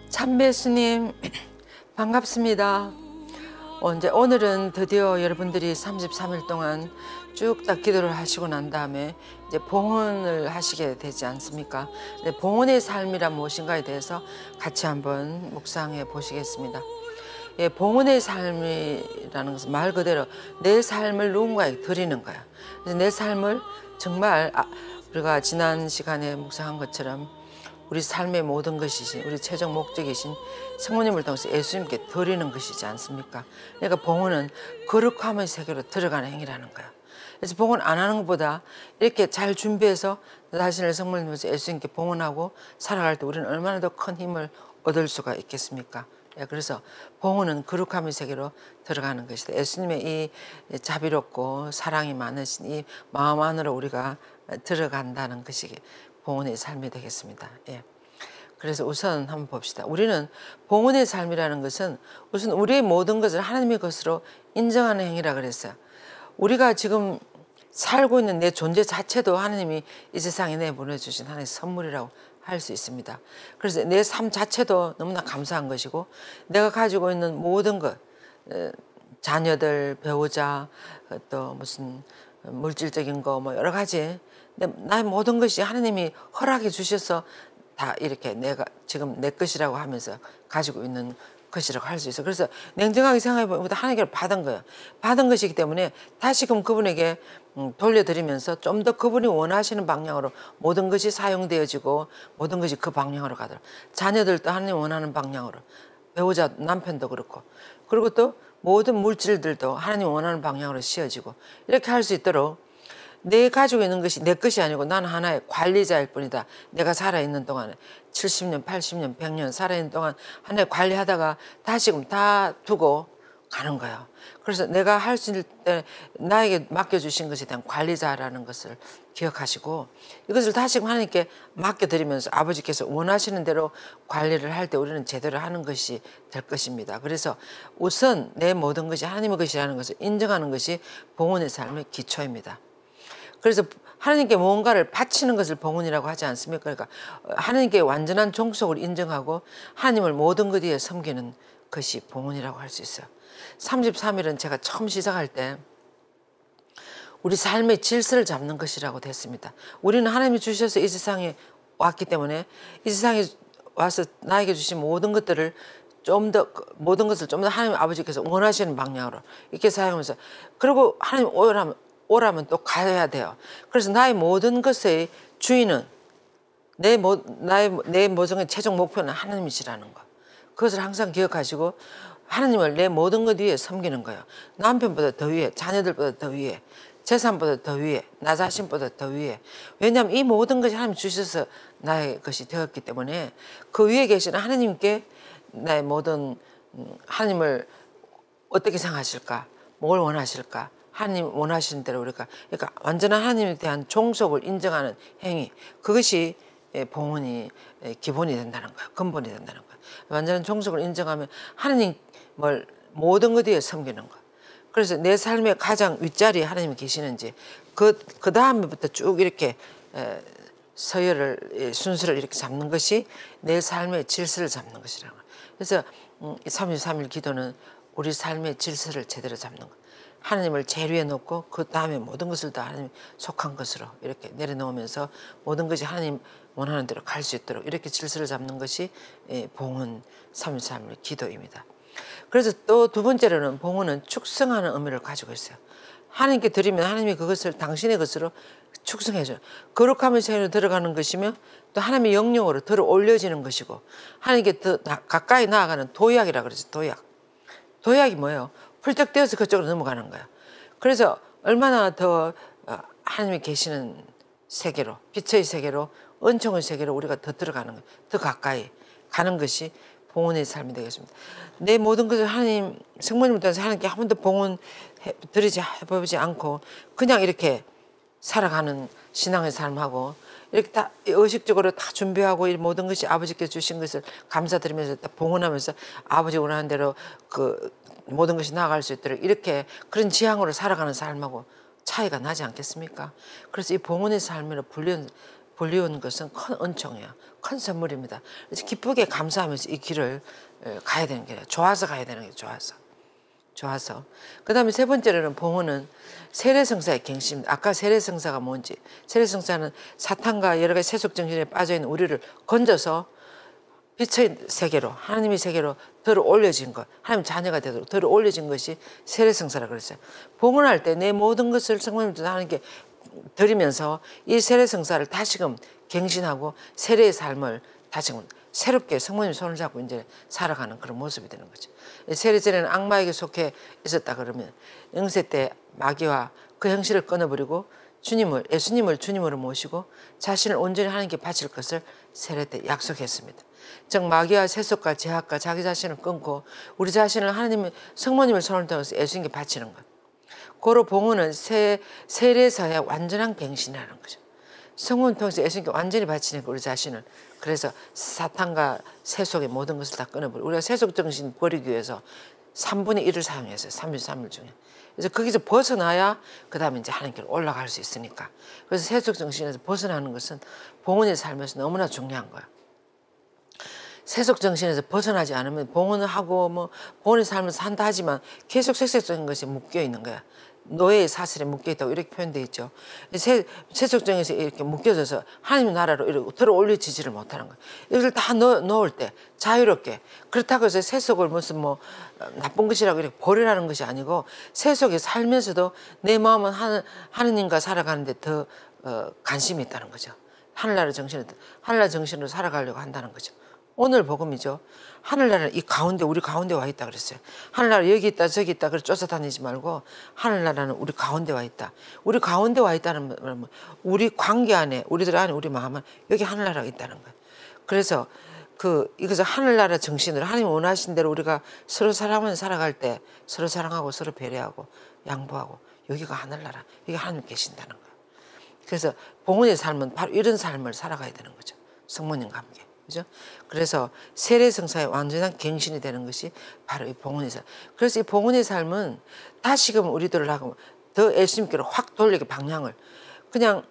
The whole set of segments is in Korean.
참배수님 반갑습니다. 오늘은 드디어 여러분들이 33일 동안 쭉 다 기도를 하시고 난 다음에 이제 봉헌을 하시게 되지 않습니까? 봉헌의 삶이란 무엇인가에 대해서 같이 한번 묵상해 보시겠습니다. 예, 봉헌의 삶이라는 것은 말 그대로 내 삶을 누군가에게 드리는 거야. 그래서 내 삶을 정말 우리가 지난 시간에 묵상한 것처럼 우리 삶의 모든 것이신, 우리 최종 목적이신 성모님을 통해서 예수님께 드리는 것이지 않습니까? 그러니까 봉헌은 거룩함의 세계로 들어가는 행위라는 거야. 그래서 봉헌 안 하는 것보다 이렇게 잘 준비해서 자신을 성모님께서 예수님께 봉헌하고 살아갈 때 우리는 얼마나 더 큰 힘을 얻을 수가 있겠습니까? 그래서 봉헌은 거룩함의 세계로 들어가는 것이다. 예수님의 이 자비롭고 사랑이 많으신 이 마음 안으로 우리가 들어간다는 것이 봉헌의 삶이 되겠습니다. 예. 그래서 우선 한번 봅시다. 우리는 봉헌의 삶이라는 것은 우선 우리의 모든 것을 하나님의 것으로 인정하는 행위라 그랬어요. 우리가 지금 살고 있는 내 존재 자체도 하나님이 이 세상에 내보내주신 하나님의 선물이라고 할 수 있습니다. 그래서 내 삶 자체도 너무나 감사한 것이고 내가 가지고 있는 모든 것, 자녀들, 배우자, 또 무슨 물질적인 거 뭐 여러 가지 나의 모든 것이 하나님이 허락해 주셔서 다 이렇게 내가 지금 내 것이라고 하면서 가지고 있는 것이라고 할 수 있어. 그래서 냉정하게 생각해 보면 하나님께 받은 거예요. 받은 것이기 때문에 다시금 그분에게 돌려드리면서 좀 더 그분이 원하시는 방향으로 모든 것이 사용되어지고 모든 것이 그 방향으로 가도록, 자녀들도 하나님 원하는 방향으로, 배우자 남편도 그렇고, 그리고 또 모든 물질들도 하나님 원하는 방향으로 씌워지고 이렇게 할 수 있도록 내 가지고 있는 것이 내 것이 아니고 나는 하나의 관리자일 뿐이다. 내가 살아있는 동안에 70년, 80년, 100년 살아있는 동안 하나의 관리하다가 다시금 다 두고 가는 거예요. 그래서 내가 할 수 있을 때 나에게 맡겨주신 것에 대한 관리자라는 것을 기억하시고 이것을 다시금 하나님께 맡겨드리면서 아버지께서 원하시는 대로 관리를 할 때 우리는 제대로 하는 것이 될 것입니다. 그래서 우선 내 모든 것이 하나님의 것이라는 것을 인정하는 것이 봉헌의 삶의 기초입니다. 그래서 하나님께 무언가를 바치는 것을 봉헌이라고 하지 않습니까? 그러니까 하나님께 완전한 종속을 인정하고 하나님을 모든 것 위에 섬기는 것이 봉헌이라고 할 수 있어요. 33일은 제가 처음 시작할 때 우리 삶의 질서를 잡는 것이라고 됐습니다. 우리는 하나님이 주셔서 이 세상에 왔기 때문에 이 세상에 와서 나에게 주신 모든 것들을 좀 더 모든 것을 좀 더 하나님 아버지께서 원하시는 방향으로 이렇게 사용하면서, 그리고 하나님 오라면 또 가야 돼요. 그래서 나의 모든 것의 주인은 내 모든 최종 목표는 하나님이시라는 거. 그것을 항상 기억하시고 하나님을 내 모든 것 위에 섬기는 거예요. 남편보다 더 위에, 자녀들보다 더 위에, 재산보다 더 위에, 나 자신보다 더 위에. 왜냐하면 이 모든 것이 하나님 주셔서 나의 것이 되었기 때문에 그 위에 계시는 하나님께 나의 모든 하나님을 어떻게 생각하실까? 뭘 원하실까? 하나님 원하시는 대로 우리가, 그러니까 완전한 하나님에 대한 종속을 인정하는 행위, 그것이 봉헌이 기본이 된다는 거예요. 근본이 된다는 거예요. 완전한 종속을 인정하면 하나님을 모든 것 위에 섬기는 거. 그래서 내 삶의 가장 윗자리에 하나님이 계시는지 그 다음부터 쭉 이렇게 서열을, 순서를 이렇게 잡는 것이 내 삶의 질서를 잡는 것이라는 거예요. 그래서 33일 기도는 우리 삶의 질서를 제대로 잡는 거. 하나님을 제일 위에 놓고 그 다음에 모든 것을 다 하나님 속한 것으로 이렇게 내려놓으면서 모든 것이 하나님 원하는 대로 갈 수 있도록 이렇게 질서를 잡는 것이 봉헌 33일 기도입니다. 그래서 또 두 번째로는 봉헌은 축성하는 의미를 가지고 있어요. 하나님께 드리면 하나님이 그것을 당신의 것으로 축성해줘요. 거룩함의 세계로 들어가는 것이며 또 하나님의 영역으로 들어 올려지는 것이고 하나님께 더 가까이 나아가는 도약이라고 그러죠. 도약이 뭐예요? 훌쩍되어서 그쪽으로 넘어가는 거예요. 그래서 얼마나 더 하나님이 계시는 세계로, 빛의 세계로, 은총의 세계로 우리가 더 들어가는 거예요. 더 가까이 가는 것이 봉헌의 삶이 되겠습니다. 내 모든 것을 하나님, 성모님을 통해서 하나님께 한 번도 봉헌 해보지 않고 그냥 이렇게 살아가는 신앙의 삶하고 이렇게 다 의식적으로 다 준비하고 이 모든 것이 아버지께서 주신 것을 감사드리면서 다 봉헌하면서 아버지 원하는 대로 그 모든 것이 나아갈 수 있도록 이렇게 그런 지향으로 살아가는 삶하고 차이가 나지 않겠습니까? 그래서 이 봉헌의 삶으로 불리운 것은 큰 은총이에요. 큰 선물입니다. 그래서 기쁘게 감사하면서 이 길을 가야 되는 거예요. 좋아서 가야 되는 거예요. 좋아서. 그 다음에 세 번째로는 봉헌은 세례성사의 갱신입니다. 아까 세례성사가 뭔지. 세례성사는 사탄과 여러 가지 세속 정신에 빠져있는 우리를 건져서 빛의 세계로, 하나님의 세계로 들어 올려진 것, 하나님 자녀가 되도록 들어 올려진 것이 세례성사라 그랬어요. 봉헌할 때 내 모든 것을 성모님께 하나님께 드리면서 이 세례성사를 다시금 갱신하고 세례의 삶을 다시금 새롭게 성모님 손을 잡고 이제 살아가는 그런 모습이 되는 거죠. 세례 전에는 악마에게 속해 있었다 그러면 영세 때 마귀와 그 형실을 끊어버리고 예수님을 주님으로 모시고 자신을 온전히 하나님께 바칠 것을 세례 때 약속했습니다. 즉 마귀와 세속과 제약과 자기 자신을 끊고 우리 자신을 하나님의 성모님을 손을 들어서 예수님께 바치는 것. 고로 봉헌은 세례사의 완전한 갱신이라는 거죠. 성모님 통해서 예수님께 완전히 바치니까 우리 자신을. 그래서 사탄과 세속의 모든 것을 다 끊어버리고 우리가 세속 정신 버리기 위해서 3분의 1을 사용했어요. 33일 중에. 그래서 거기서 벗어나야 그 다음에 이제 하나님께로 올라갈 수 있으니까. 그래서 세속 정신에서 벗어나는 것은 봉헌의 삶에서 너무나 중요한 거야. 세속 정신에서 벗어나지 않으면 봉헌을 하고 뭐 봉헌의 삶을 산다 하지만 계속 세속적인 것이 묶여 있는 거야. 노예의 사슬에 묶여 있다고 이렇게 표현되어 있죠. 세속 정신에서 이렇게 묶여져서 하나님의 나라로 이렇게 들어 올려지지를 못하는 거야. 이걸 다 넣을 때 자유롭게. 그렇다고 해서 세속을 무슨 뭐 나쁜 것이라고 이렇게 버리라는 것이 아니고 세속에 살면서도 내 마음은 하느님과 살아가는데 더 관심이 있다는 거죠. 하늘나라 정신으로 살아가려고 한다는 거죠. 오늘 복음이죠. 하늘나라는 이 가운데 우리 가운데 와 있다 그랬어요. 하늘나라 여기 있다 저기 있다 그래 쫓아다니지 말고 하늘나라는 우리 가운데 와 있다. 우리 가운데 와 있다는 말은 우리 관계 안에 우리들 안에 우리 마음 안에 여기 하늘나라가 있다는 거예요. 그래서 이것을 하늘나라 정신으로 하나님 원하신 대로 우리가 서로 사랑하면서 살아갈 때 서로 사랑하고 서로 배려하고 양보하고 여기가 하늘나라 여기 하나님 계신다는 거예요. 그래서 봉헌의 삶은 바로 이런 삶을 살아가야 되는 거죠. 성모님과 함께. 그죠? 그래서 세례성사의 완전한 갱신이 되는 것이 바로 이 봉헌의 삶. 그래서 이 봉헌의 삶은 다시금 우리들을 하고 더 예수님께로 확 돌리게 방향을 그냥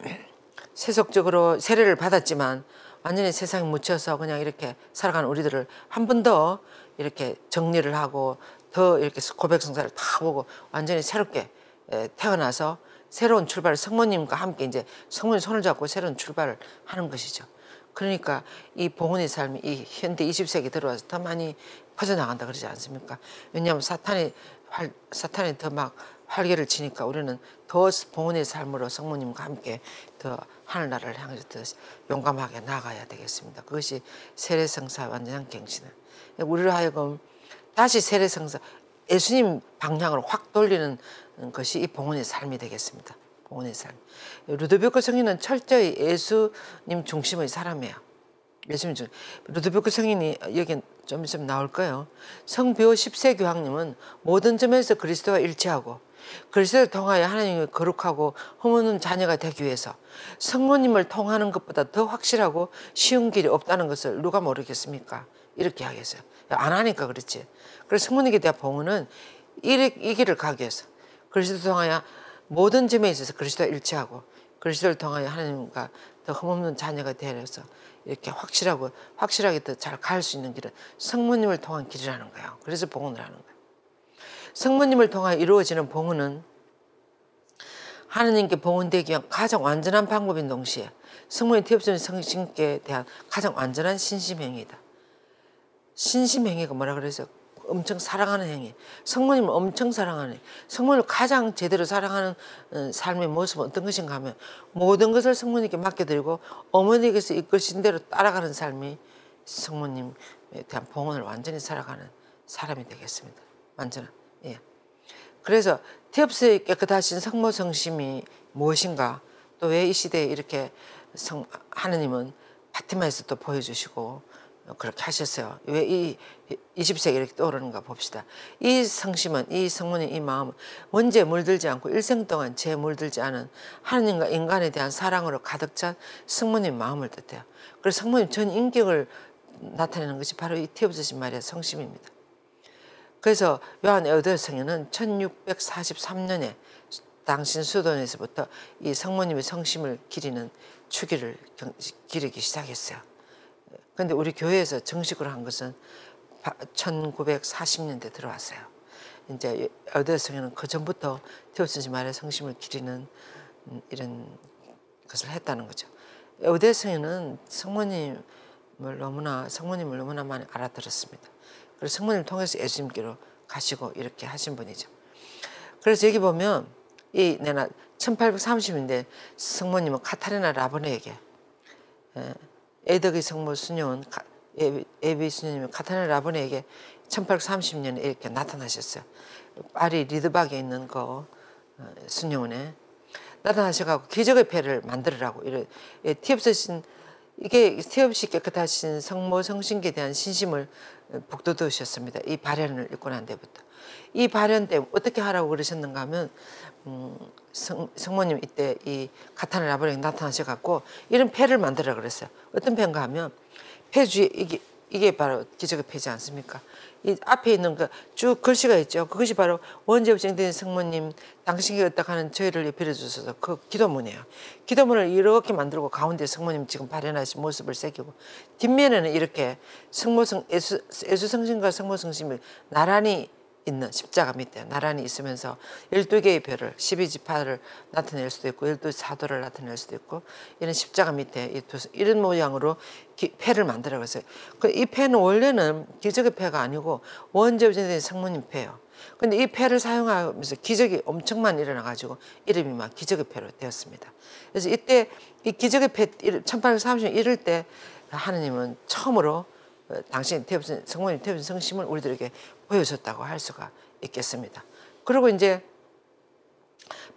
세속적으로 세례를 받았지만 완전히 세상에 묻혀서 그냥 이렇게 살아가는 우리들을 한 번 더 이렇게 정리를 하고 더 이렇게 고백성사를 다 보고 완전히 새롭게 태어나서 새로운 출발을 성모님과 함께 이제 성모님 손을 잡고 새로운 출발을 하는 것이죠. 그러니까 이 봉헌의 삶이 이 현대 20세기 들어와서 더 많이 퍼져나간다 그러지 않습니까? 왜냐하면 사탄이 더 막 활개를 치니까 우리는 더 봉헌의 삶으로 성모님과 함께 더 하늘나라를 향해서 더 용감하게 나아가야 되겠습니다. 그것이 세례성사 완전한 갱신은 우리로 하여금 다시 세례성사 예수님 방향으로 확 돌리는 것이 이 봉헌의 삶이 되겠습니다. 봉헌의 삶. 루도비코 성인은 철저히 예수님 중심의 사람이에요. 예수님 중. 루도비코 성인이 여기 좀 있으면 나올 거예요. 성비오 10세 교황님은 모든 점에서 그리스도와 일치하고 그리스도를 통하여 하나님을 거룩하고 흠없는 자녀가 되기 위해서 성모님을 통하는 것보다 더 확실하고 쉬운 길이 없다는 것을 누가 모르겠습니까? 이렇게 하겠어요. 안 하니까 그렇지. 그래서 성모님에 대한 봉헌은 이 길을 가기 위해서 그리스도를 통하여 모든 점에 있어서 그리스도와 일치하고 그리스도를 통하여 하나님과 더 흠없는 자녀가 되어서 이렇게 확실하게 더 잘 갈 수 있는 길은 성모님을 통한 길이라는 거예요. 그래서 봉헌을 하는 거예요. 성모님을 통하여 이루어지는 봉헌은 하나님께 봉헌되기 위한 가장 완전한 방법인 동시에 성모님 태엽적인 성신께 대한 가장 완전한 신심행위다. 신심행위가 뭐라 그래서 엄청 사랑하는 행위. 성모님을 엄청 사랑하는 성모님을 가장 제대로 사랑하는 삶의 모습은 어떤 것인가 하면 모든 것을 성모님께 맡겨드리고 어머니께서 이끄신 대로 따라가는 삶이 성모님에 대한 봉헌을 완전히 살아가는 사람이 되겠습니다. 완전한. 예. 그래서 태엽스의 깨끗하신 성모 성심이 무엇인가 또 왜 이 시대에 이렇게 하느님은 파티마에서 또 보여주시고 그렇게 하셨어요. 왜 이 20세기 이렇게 떠오르는가 봅시다. 이 성심은 이 성모님 이 마음은 원죄에 물들지 않고 일생 동안 죄에 물들지 않은 하나님과 인간에 대한 사랑으로 가득 찬 성모님 마음을 뜻해요. 그래서 성모님 전 인격을 나타내는 것이 바로 이 태엽스신 마리아 성심입니다. 그래서 요한 에우더 성인은 1643년에 당신 수도원에서부터 이 성모님의 성심을 기리는 추기를 기르기 시작했어요. 근데 우리 교회에서 정식으로 한 것은 1940년대 들어왔어요. 이제 여대성에는 그 전부터 태우스지 말의 성심을 기리는 이런 것을 했다는 거죠. 여대성에는 성모님을 너무나 많이 알아들었습니다. 그래서 성모님 통해서 예수님께로 가시고 이렇게 하신 분이죠. 그래서 여기 보면 내가 1830년대 성모님은 카타리나 라보네에게 에덕의 성모 수녀는 에비 수녀님이 카타리나 라보네에게 1830년에 이렇게 나타나셨어요. 파리 리드박에 있는 그 수녀원에 나타나셔가지고 기적의 패를 만들으라고 티 없이 깨끗하신 성모 성신께 대한 신심을 북돋우셨습니다. 이 발현을 읽고 난 데부터. 이 발현 때 어떻게 하라고 그러셨는가 하면 성모님 이때 이 카타리나 라보네에게 나타나셔갖고 이런 패를 만들으라 그랬어요. 어떤 패인가 하면 패 주위에 이게 바로 기적의 패지 않습니까? 이 앞에 있는 그 쭉 글씨가 있죠. 그것이 바로 원죄업증된 성모님 당신께 어떻게 하는 저희를 빌어주셔서 그 기도문이에요. 기도문을 이렇게 만들고 가운데 성모님 지금 발현하신 모습을 새기고 뒷면에는 이렇게 예수성심과 성모성심이 나란히 있는 십자가 밑에 나란히 있으면서 12개의 별을 12지파를 나타낼 수도 있고 12사도를 나타낼 수도 있고 이런 십자가 밑에 이런 모양으로 패를 만들어 갔어요. 이 패는 원래는 기적의 패가 아니고 원죄된 성모님 패예요. 근데 이 패를 사용하면서 기적이 엄청 많이 일어나 가지고 이름이 막 기적의 패로 되었습니다. 그래서 이때 이 기적의 패 1830년 이럴 때 하느님은 처음으로 당신 성모님 태우신 성심을 우리들에게 보여줬다고 할 수가 있겠습니다. 그리고 이제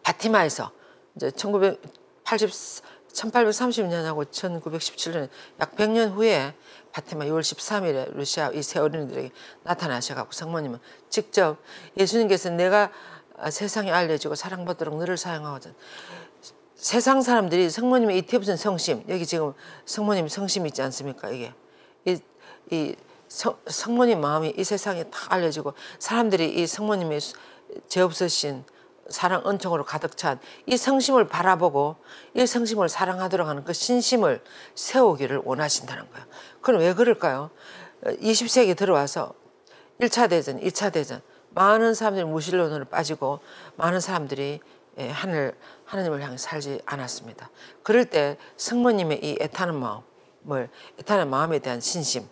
바티마에서 이제 1830년하고 1917년 약 100년 후에 바티마 6월 13일에 루시아 이 세 어린이들에게 나타나셔가지고 성모님은 직접 예수님께서 내가 세상에 알려지고 사랑받도록 너를 사용하거든. 세상 사람들이 성모님의 이 태우신 성심, 여기 지금 성모님 성심 있지 않습니까? 이게 성모님 마음이 이 세상에 다 알려지고 사람들이 이 성모님의 죄 없으신 사랑 은총으로 가득 찬 이 성심을 바라보고 이 성심을 사랑하도록 하는 그 신심을 세우기를 원하신다는 거예요. 그럼 왜 그럴까요? 20세기 들어와서 1차 대전, 2차 대전 많은 사람들이 무신론으로 빠지고 많은 사람들이 하나님을 향해 살지 않았습니다. 그럴 때 성모님의 이 애타는 마음에 대한 신심,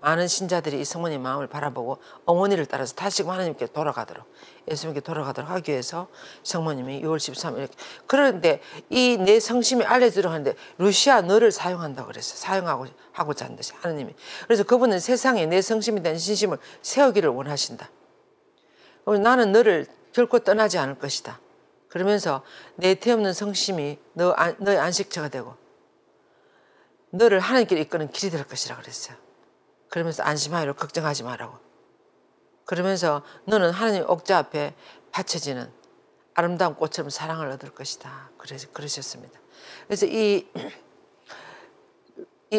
많은 신자들이 이 성모님 마음을 바라보고 어머니를 따라서 다시금 하나님께 돌아가도록 예수님께 돌아가도록 하기 위해서 성모님이 6월 13일 이렇게 그런데 이 내 성심이 알려지도록 하는데 루시아 너를 사용한다고 그랬어요. 사용하고자 하는 듯이 하나님이. 그래서 그분은 세상에 내 성심에 대한 신심을 세우기를 원하신다. 나는 너를 결코 떠나지 않을 것이다. 그러면서 내 태없는 성심이 너의 안식처가 되고 너를 하나님께 이끄는 길이 될 것이라 그랬어요. 그러면서 안심하여라 걱정하지 말라고. 그러면서 너는 하나님 옥자 앞에 받쳐지는 아름다운 꽃처럼 사랑을 얻을 것이다. 그러셨습니다. 그래서 이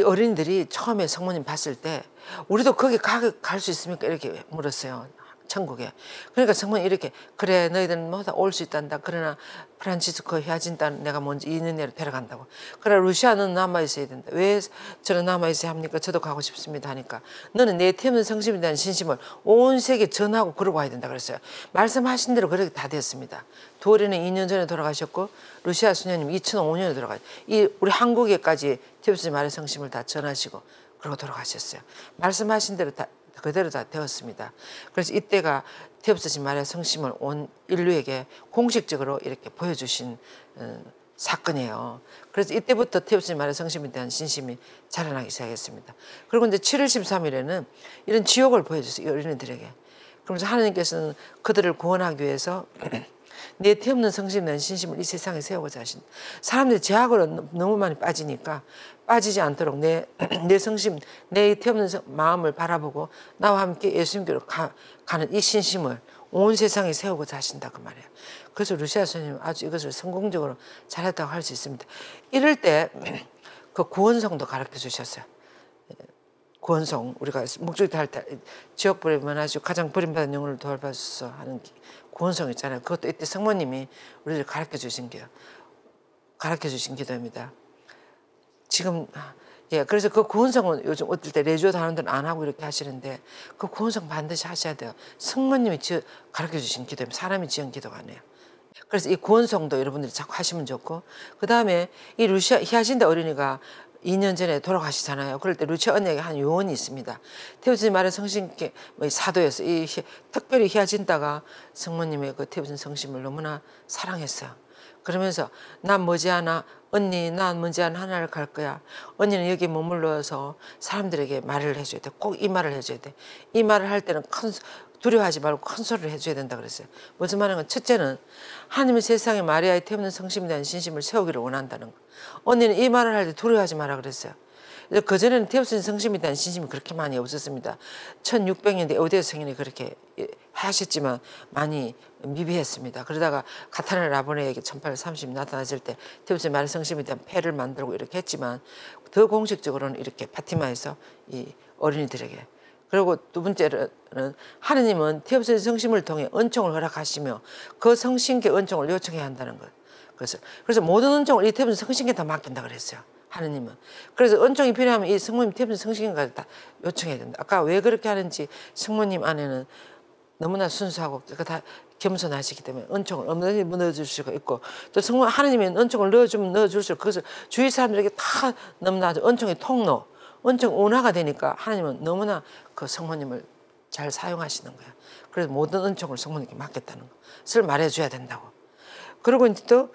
어린이들이 처음에 성모님 봤을 때 우리도 거기 갈 수 있습니까? 이렇게 물었어요. 천국에. 그러니까 성모님 이렇게 그래 너희들은 뭐다 올 수 있단다. 그러나 프란치스코 히아진타는 내가 먼저 이는혜로 데려간다고. 그러나 루시아는 남아있어야 된다. 왜 저는 남아있어야 합니까? 저도 가고 싶습니다 하니까 너는 내 태어난 성심에 대한 신심을 온 세계에 전하고 그러고 와야 된다 그랬어요. 말씀하신 대로 그렇게 다 됐습니다. 도리는 2년 전에 돌아가셨고 루시아 수녀님 2005년에 돌아가셨고 우리 한국에까지 태어난 말의 성심을 다 전하시고 그러고 돌아가셨어요. 말씀하신 대로 그대로 다 되었습니다. 그래서 이때가 태엽스신 말의 성심을 온 인류에게 공식적으로 이렇게 보여주신 사건이에요. 그래서 이때부터 태엽스신 말의 성심에 대한 신심이 자라나기 시작했습니다. 그리고 이제 7월 13일에는 이런 지옥을 보여줬어요. 이 어린이들에게. 그러면서 하나님께서는 그들을 구원하기 위해서 내 태없는 성심에 대한 신심을 이 세상에 세우고자 하신 사람들이 죄악으로 너무 많이 빠지니까 빠지지 않도록 내 성심, 내 태없는 마음을 바라보고 나와 함께 예수님께로 가는 이 신심을 온 세상에 세우고자 하신다 그 말이에요. 그래서 루시아 선생님 아주 이것을 성공적으로 잘했다고 할 수 있습니다. 이럴 때 그 구원성도 가르쳐 주셨어요. 구원성 우리가 목적이 할 때 지옥 버리면 아주 가장 버림받은 영혼을 도와주소서 하는 구원성 있잖아요. 그것도 이때 성모님이 우리를 가르쳐 주신 기도입니다. 지금 예, 그래서 그 구원성은 요즘 어떨 때 레주어도 하는 데는 안 하고 이렇게 하시는데 그 구원성 반드시 하셔야 돼요. 성모님이 가르쳐 주신 기도면 사람이 지은 기도가 아니에요. 그래서 이 구원성도 여러분들이 자꾸 하시면 좋고, 그 다음에 이 루시아 히아신다 어린이가 2년 전에 돌아가시잖아요. 그럴 때 루시아 언니에게 한 요원이 있습니다. 태우스님 말의 성신께 사도였어요. 특별히 히아신다가 성모님의 그 태우스 성심을 너무나 사랑했어요. 그러면서 난 머지않아 언니 난 머지않아 하나를 갈 거야. 언니는 여기 머물러서 사람들에게 말을 해줘야 돼. 꼭 이 말을 해줘야 돼. 이 말을 할 때는 두려워하지 말고 큰 소리를 해줘야 된다 그랬어요. 무슨 말인 건 첫째는 하나님의 세상에 마리아의 태우는 성심에 대한 신심을 세우기를 원한다는 거. 언니는 이 말을 할 때 두려워하지 마라 그랬어요. 그전에는 태우신 성심에 대한 신심이 그렇게 많이 없었습니다. 1600년대 에우대스 성인이 그렇게 하셨지만 많이 미비했습니다. 그러다가 가타나 라보네에게 1830 나타났을 때 태우신 마리아 성심에 대한 패를 만들고 이렇게 했지만 더 공식적으로는 이렇게 파티마에서 이 어린이들에게, 그리고 두 번째는 하느님은 태우신 성심을 통해 은총을 허락하시며 그 성신께 은총을 요청해야 한다는 것. 그래서 모든 은총을 이 태우신 성신께 다 맡긴다 그랬어요. 하느님은. 그래서 은총이 필요하면 이 성모님 태우신 성신까지 다 요청해야 된다. 아까 왜 그렇게 하는지, 성모님 안에는 너무나 순수하고 다 겸손하시기 때문에 은총을 얼마든지 넣어줄 수가 있고, 또 성모 하느님이 은총을 넣어주면 넣어줄수록 그것을 주위 사람들에게 다 너무나 은총의 통로, 은총 운하가 되니까 하나님은 너무나 그 성모님을 잘 사용하시는 거야. 그래서 모든 은총을 성모님께 맡겼다는 것을 말해줘야 된다고. 그리고 이제 또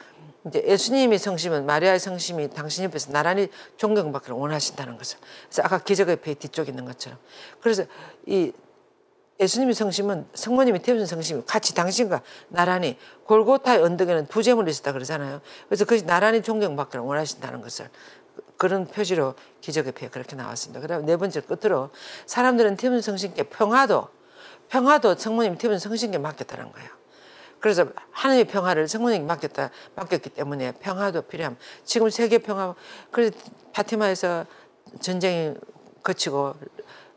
이제 예수님의 성심은, 마리아의 성심이 당신 옆에서 나란히 존경받기를 원하신다는 것을. 그래서 아까 기적의 배 뒤쪽에 있는 것처럼. 그래서 이 예수님의 성심은, 성모님이 태우신 성심이 같이 당신과 나란히 골고타의 언덕에는 두 제물이 있었다 그러잖아요. 그래서 그것이 나란히 존경받기를 원하신다는 것을, 그런 표지로 기적의 배 그렇게 나왔습니다. 그다음에 네 번째 끝으로 사람들은 태우신 성신께 평화도 성모님이 태우신 성신께 맡겼다는 거예요. 그래서 하나님의 평화를 성모님께 맡겼기 때문에 평화도 필요함. 지금 세계 평화, 그래서 파티마에서 전쟁이 거치고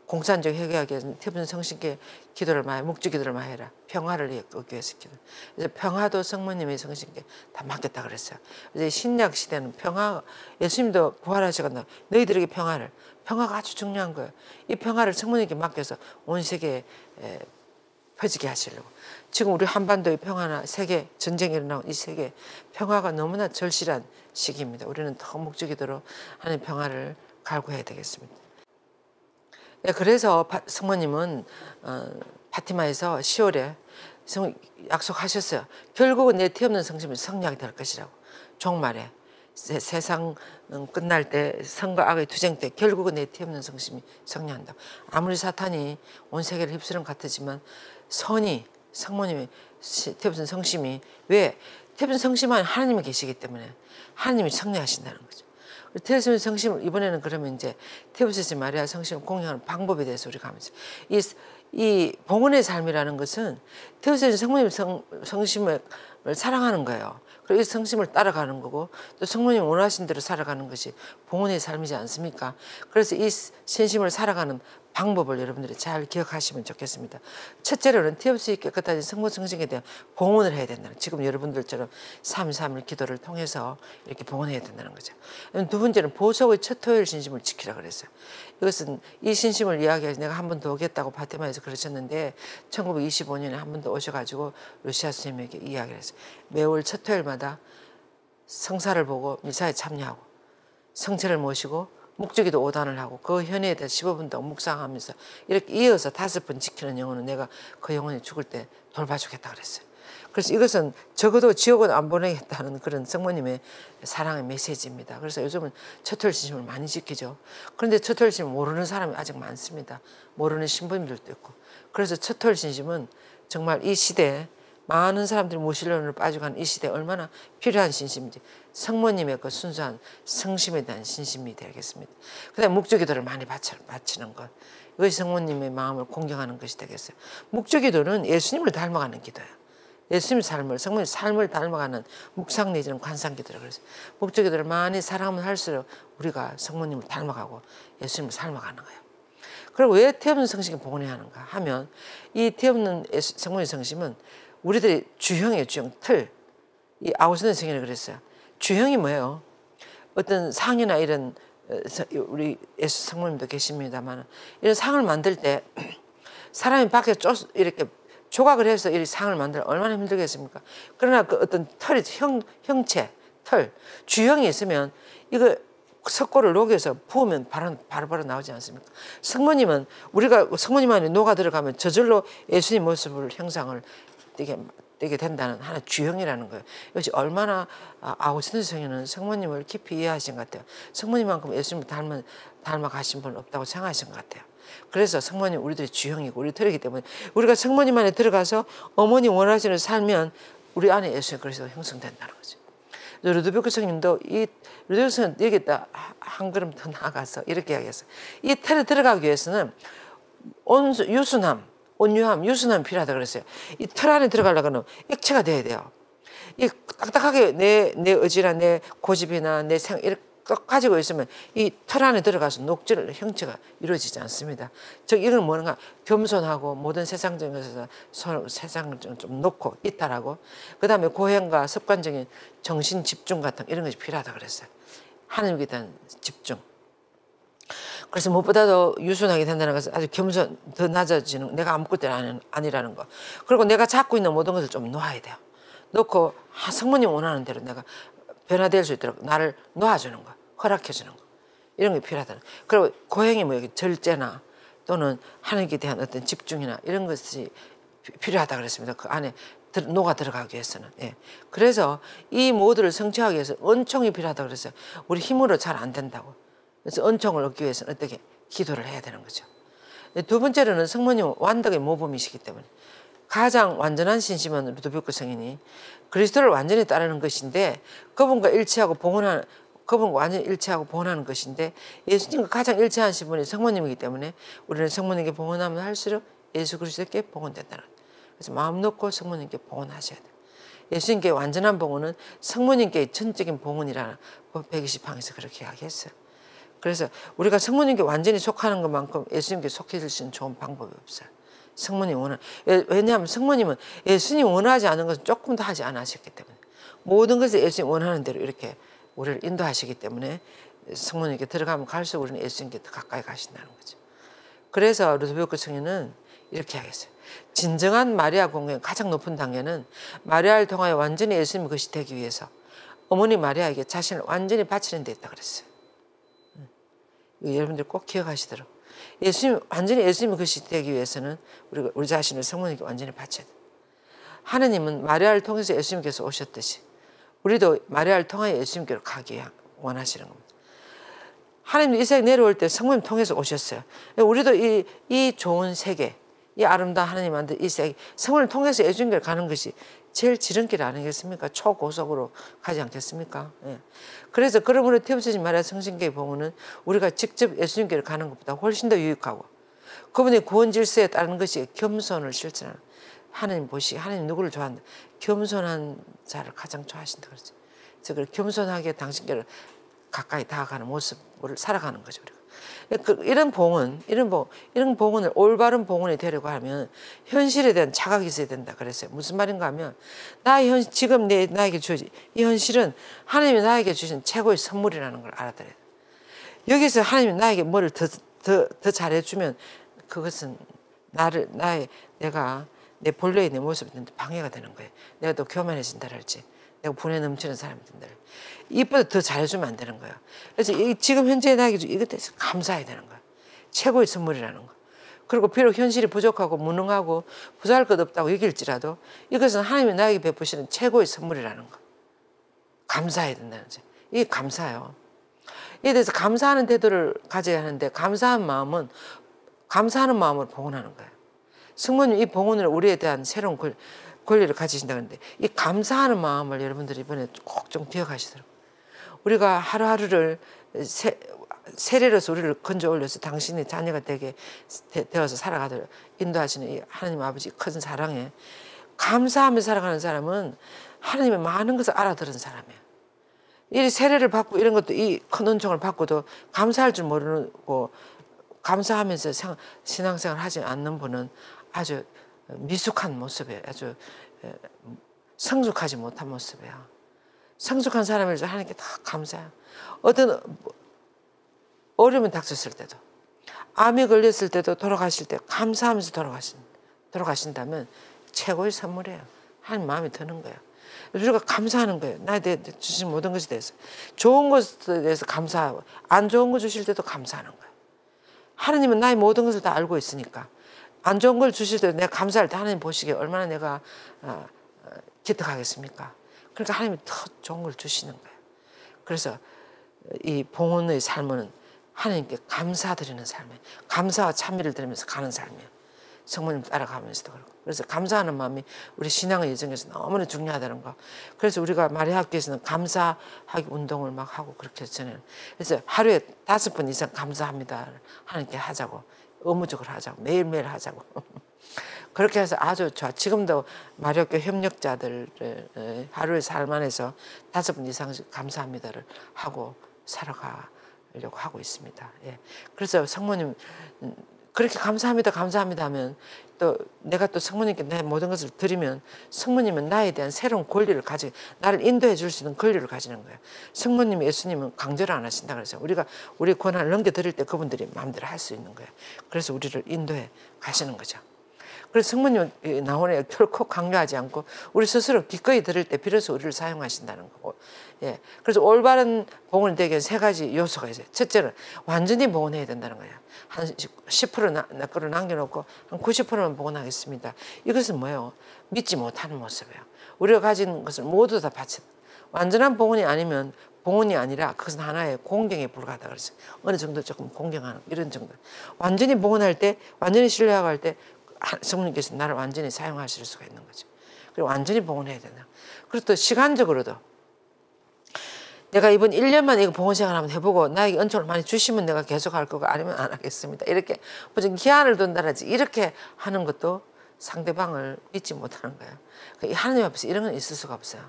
공산적 회개하기 위해서 태분 성신께 기도를 많이, 묵주 기도를 많이 해라. 평화를 얻기 위해서 기도. 그래서 평화도 성모님의 성신께 다 맡겼다 그랬어요. 이제 신약 시대는 평화, 예수님도 부활하시거나 너희들에게 평화가 아주 중요한 거예요. 이 평화를 성모님께 맡겨서 온 세계에 퍼지게 하시려고. 지금 우리 한반도의 평화나 세계 전쟁이 일어나고 이 세계 평화가 너무나 절실한 시기입니다. 우리는 더 묵주 기도로 하나님 평화를 갈구해야 되겠습니다. 네, 그래서 성모님은 파티마에서 10월에 약속하셨어요. 결국은 내 태 없는 성심이 성령이 될 것이라고. 종말에 세상 끝날 때, 선과 악의 투쟁 때 결국은 내 태 없는 성심이 성령한다. 아무리 사탄이 온 세계를 휩쓰는 것 같지만 성모님의 태 없는 성심이, 왜? 태 없는 성심 안에 하나님이 계시기 때문에 하나님이 성령하신다는 거죠. 태우신 성심을 이번에는 그러면 이제 태우신 마리아 성심을 공유하는 방법에 대해서 우리가 하면서, 이 봉헌의 삶이라는 것은 태우신 성모님 성심을 사랑하는 거예요. 그리고 이 성심을 따라가는 거고, 또 성모님 원하신 대로 살아가는 것이 봉헌의 삶이지 않습니까? 그래서 이 신심을 살아가는 방법을 여러분들이 잘 기억하시면 좋겠습니다. 첫째로는 태우시 깨끗하신 성모 성신에 대한 봉헌을 해야 된다는, 지금 여러분들처럼 3.3일 기도를 통해서 이렇게 봉헌해야 된다는 거죠. 두 번째는 보석의 첫 토요일 신심을 지키라 그랬어요. 이것은 이 신심을 이야기해서 내가 한 번 더 오겠다고 파티마에서 그러셨는데 1925년에 한 번 더 오셔가지고 루시아 스님에게 이야기를 했어요. 매월 첫 토요일마다 성사를 보고 미사에 참여하고 성체를 모시고 묵주기도 5단을 하고 그 현회에 대해서 15분 동안 묵상하면서 이렇게 이어서 5번 지키는 영혼은 내가 그 영혼이 죽을 때 돌봐주겠다 그랬어요. 그래서 이것은 적어도 지옥은 안 보내겠다는 그런 성모님의 사랑의 메시지입니다. 그래서 요즘은 첫토요일 신심을 많이 지키죠. 그런데 첫토요일 신심을 모르는 사람이 아직 많습니다. 모르는 신부님들도 있고. 그래서 첫토요일 신심은 정말 이 시대에 많은 사람들이 무신론으로 빠져가는 이 시대에 얼마나 필요한 신심인지, 성모님의 그 순수한 성심에 대한 신심이 되겠습니다. 그 다음에 묵주기도를 많이 바치는 것, 이것이 성모님의 마음을 공경하는 것이 되겠어요. 묵주기도는 예수님을 닮아가는 기도예요. 예수님의 삶을, 성모님의 삶을 닮아가는 묵상 내지는 관상기도라고 그래서 묵주기도를 많이 사랑하면 할수록 우리가 성모님을 닮아가고 예수님을 닮아가는 거예요. 그리고 왜 태없는 성심을 봉헌해야 하는가 하면, 이 태없는 성모님 성심은 우리들의 주형이에요. 주형, 틀. 이 아우구스틴 성인이 그랬어요. 주형이 뭐예요? 어떤 상이나 이런 우리 예수 성모님도 계십니다만 이런 상을 만들 때 사람이 밖에 이렇게 조각을 해서 이 상을 만들어 얼마나 힘들겠습니까? 그러나 그 어떤 털이 형체, 털, 주형이 있으면 이거 석고를 녹여서 부으면 바로 나오지 않습니까? 성모님은 우리가 성모님 안에 녹아 들어가면 저절로 예수님 모습을 형상을 띄게 된다는 하나의 주형이라는 거예요. 이것이 얼마나 아우구스티누스 성인은 성모님을 깊이 이해하신 것 같아요. 성모님만큼 예수님을 닮아 가신 분 없다고 생각하신 것 같아요. 그래서 성모님 우리들이 주형이고 우리 털이기 때문에 우리가 성모님 안에 들어가서 어머니 원하시는 살면 우리 안에 예수님 그리스도 형성된다는 거죠. 루드비크 성님도 이 루드비크 성님 여기다 한 걸음 더 나아가서 이렇게 이야기했어요. 이 털에 들어가기 위해서는 유순함, 온유함, 유순함이 필요하다 그랬어요. 이 털 안에 들어가려면 액체가 돼야 돼요. 이 딱딱하게 내 의지나 내 고집이나 내 생각 이렇게 가지고 있으면 이 털 안에 들어가서 녹질 형체가 이루어지지 않습니다. 즉 이건 뭔가 겸손하고 모든 세상적인 것에서 세상을 좀 놓고 이탈하고 그다음에 고행과 습관적인 정신 집중 같은 이런 것이 필요하다 그랬어요. 하나님께 대한 집중. 그래서 무엇보다도 유순하게 된다는 것은 아주 더 낮아지는 내가 아무것도 아니라는 거. 그리고 내가 잡고 있는 모든 것을 좀 놓아야 돼요. 놓고 성모님 원하는 대로 내가 변화될 수 있도록 나를 놓아주는 거, 허락해주는 거. 이런 게 필요하다. 그리고 고행이 뭐 여기 절제나 또는 하나님께 대한 어떤 집중이나 이런 것이 필요하다 그랬습니다. 그 안에 녹아 들어가기 위해서는. 예. 그래서 이 모두를 성취하기 위해서 은총이 필요하다 그랬어요. 우리 힘으로 잘 안 된다고. 그래서 은총을 얻기 위해서는 어떻게 기도를 해야 되는 거죠. 두 번째로는 성모님 완덕의 모범이시기 때문에 가장 완전한 신심은 루도비코 성인이 그리스도를 완전히 따르는 것인데 그분과 완전히 일치하고 봉헌하는 것인데 예수님과 가장 일치하신 분이 성모님이기 때문에 우리는 성모님께 봉헌하면 할수록 예수 그리스도께 봉헌된다는 거예요. 그래서 마음 놓고 성모님께 봉헌하셔야 돼요. 예수님께 완전한 봉헌은 성모님께 전적인 봉헌이라는 120항에서 그렇게 이야기했어요. 그래서 우리가 성모님께 완전히 속하는 것만큼 예수님께 속해질 수 있는 좋은 방법이 없어요. 성모님 왜냐하면 성모님은 예수님 원하지 않은 것은 조금 더 하지 않으셨기 때문에 모든 것을 예수님 원하는 대로 이렇게 우리를 인도하시기 때문에 성모님께 들어가면 갈수록 우리는 예수님께 더 가까이 가신다는 거죠. 그래서 루도비코 성인은 이렇게 하겠어요. 진정한 마리아 공경의 가장 높은 단계는 마리아를 통하여 완전히 예수님의 것이 되기 위해서 어머니 마리아에게 자신을 완전히 바치는 데 있다 그랬어요. 여러분들 꼭 기억하시도록 완전히 예수님의 것이 되기 위해서는 우리 자신을 성모님께 완전히 바쳐야 돼요. 하느님은 마리아를 통해서 예수님께서 오셨듯이 우리도 마리아를 통하여 예수님께로 가기 원하시는 겁니다. 하나님 이 세상에 내려올 때 성모님 통해서 오셨어요. 우리도 이 좋은 세계, 이 아름다운 하나님한테 이 세계 성모님을 통해서 예수님께로 가는 것이 제일 지름길 아니겠습니까? 초고속으로 가지 않겠습니까? 예. 그래서 그러므로 태우시진 마리아 성신계의 봉헌은 우리가 직접 예수님께로 가는 것보다 훨씬 더 유익하고 그분의 구원 질서에 따르는 것이 겸손을 실천하는 하나님 하나님 누구를 좋아한다? 겸손한 자를 가장 좋아하신다 그러죠. 그래서 겸손하게 당신께로 가까이 다가가는 모습을 살아가는 거죠. 우리가. 이런 봉헌을 올바른 봉헌이 되려고 하면 현실에 대한 자각이 있어야 된다 그랬어요. 무슨 말인가 하면 지금 나에게 주어진 이 현실은 하나님이 나에게 주신 최고의 선물이라는 걸 알아들어야 돼. 여기서 하나님이 나에게 뭐를 더 잘해주면 그것은 내가 내 본래의 내 모습이 방해가 되는 거예요. 내가 또 교만해진다랄지 내가 분에 넘치는 사람이 된다. 이보다 더 잘해주면 안 되는 거야. 그래서 지금 현재 나에게 이것 대해서 감사해야 되는 거야. 최고의 선물이라는 거. 그리고 비록 현실이 부족하고 무능하고 부자할 것 없다고 여길지라도 이것은 하나님이 나에게 베푸시는 최고의 선물이라는 거. 감사해야 된다는 거죠. 이게 감사예요. 이에 대해서 감사하는 태도를 가져야 하는데 감사하는 마음으로 봉헌하는 거예요. 성모님 이 봉헌을 우리에 대한 새로운 권리를 가지신다는데 이 감사하는 마음을 여러분들이 이번에 꼭 좀 기억하시도록 우리가 하루하루를 세례로서 우리를 건져 올려서 당신의 자녀가 되어서 살아가도록 인도하시는 이 하나님 아버지 큰 사랑에 감사하며 살아가는 사람은 하나님의 많은 것을 알아들은 사람이에요. 이 세례를 받고 이런 것도 이 큰 은총을 받고도 감사할 줄 모르고 감사하면서 신앙생활을 하지 않는 분은 아주 미숙한 모습이에요. 아주 성숙하지 못한 모습이에요. 성숙한 사람을 하나님께 다 감사해요. 어떤 어려움이 닥쳤을 때도, 암이 걸렸을 때도 돌아가실 때 감사하면서 돌아가신다면 최고의 선물이에요. 하나님 마음이 드는 거예요. 우리가 감사하는 거예요. 나에 주신 모든 것에 대해서. 좋은 것에 대해서 감사하고 안 좋은 거 주실 때도 감사하는 거예요. 하나님은 나의 모든 것을 다 알고 있으니까 안 좋은 걸 주실 때 내가 감사할 때 하나님 보시기에 얼마나 내가 기특하겠습니까? 그러니까 하나님이 더 좋은 걸 주시는 거예요. 그래서 이 봉헌의 삶은 하나님께 감사드리는 삶이에요. 감사와 찬미를 드리면서 가는 삶이에요. 성모님 따라가면서도 그렇고. 그래서 감사하는 마음이 우리 신앙의 여정에서 너무나 중요하다는 거. 그래서 우리가 마리아학교에서는 감사하기 운동을 막 하고 그렇게 전해요. 그래서 하루에 5번 이상 감사합니다. 하나님께 하자고. 의무적으로 하자고. 매일매일 하자고. 그렇게 해서 아주 좋아. 지금도 마리아학교 협력자들 하루의 삶 안에서 5번 이상씩 감사합니다를 하고 살아가려고 하고 있습니다. 예. 그래서 성모님 그렇게 감사합니다 하면 또 내가 또 성모님께 내 모든 것을 드리면 성모님은 나에 대한 새로운 권리를 가지고 나를 인도해 줄 수 있는 권리를 가지는 거예요. 성모님, 예수님은 강제로 안 하신다 그래서 우리가 우리 권한을 넘겨드릴 때 그분들이 마음대로 할 수 있는 거예요. 그래서 우리를 인도해 가시는 거죠. 그래서 성모님은 나오네 결코 강요하지 않고 우리 스스로 기꺼이 들을 때 비로소 우리를 사용하신다는 거고. 예. 그래서 올바른 봉헌이 되기 위해 3가지 요소가 있어요. 첫째는 완전히 봉헌해야 된다는 거예요. 한 10% 내 거를 남겨놓고 한 90%만 봉헌하겠습니다. 이것은 뭐예요? 믿지 못하는 모습이에요. 우리가 가진 것을 모두 다 바쳐. 완전한 봉헌이 아니면 봉헌이 아니라 그것은 하나의 공경에 불과하다 그랬어요. 어느 정도 조금 공경하는 이런 정도. 완전히 봉헌할 때, 완전히 신뢰하고 할 때 성령님께서 나를 완전히 사용하실 수가 있는 거죠. 그리고 완전히 봉헌해야 된다. 그리고 또 시간적으로도 내가 이번 1년만 이거 봉헌 생활 한번 해보고 나에게 은총을 많이 주시면 내가 계속 할 거고 아니면 안 하겠습니다. 이렇게 무슨 기한을 둔다든지 이렇게 하는 것도 상대방을 믿지 못하는 거예요. 하나님 앞에서 이런 건 있을 수가 없어요.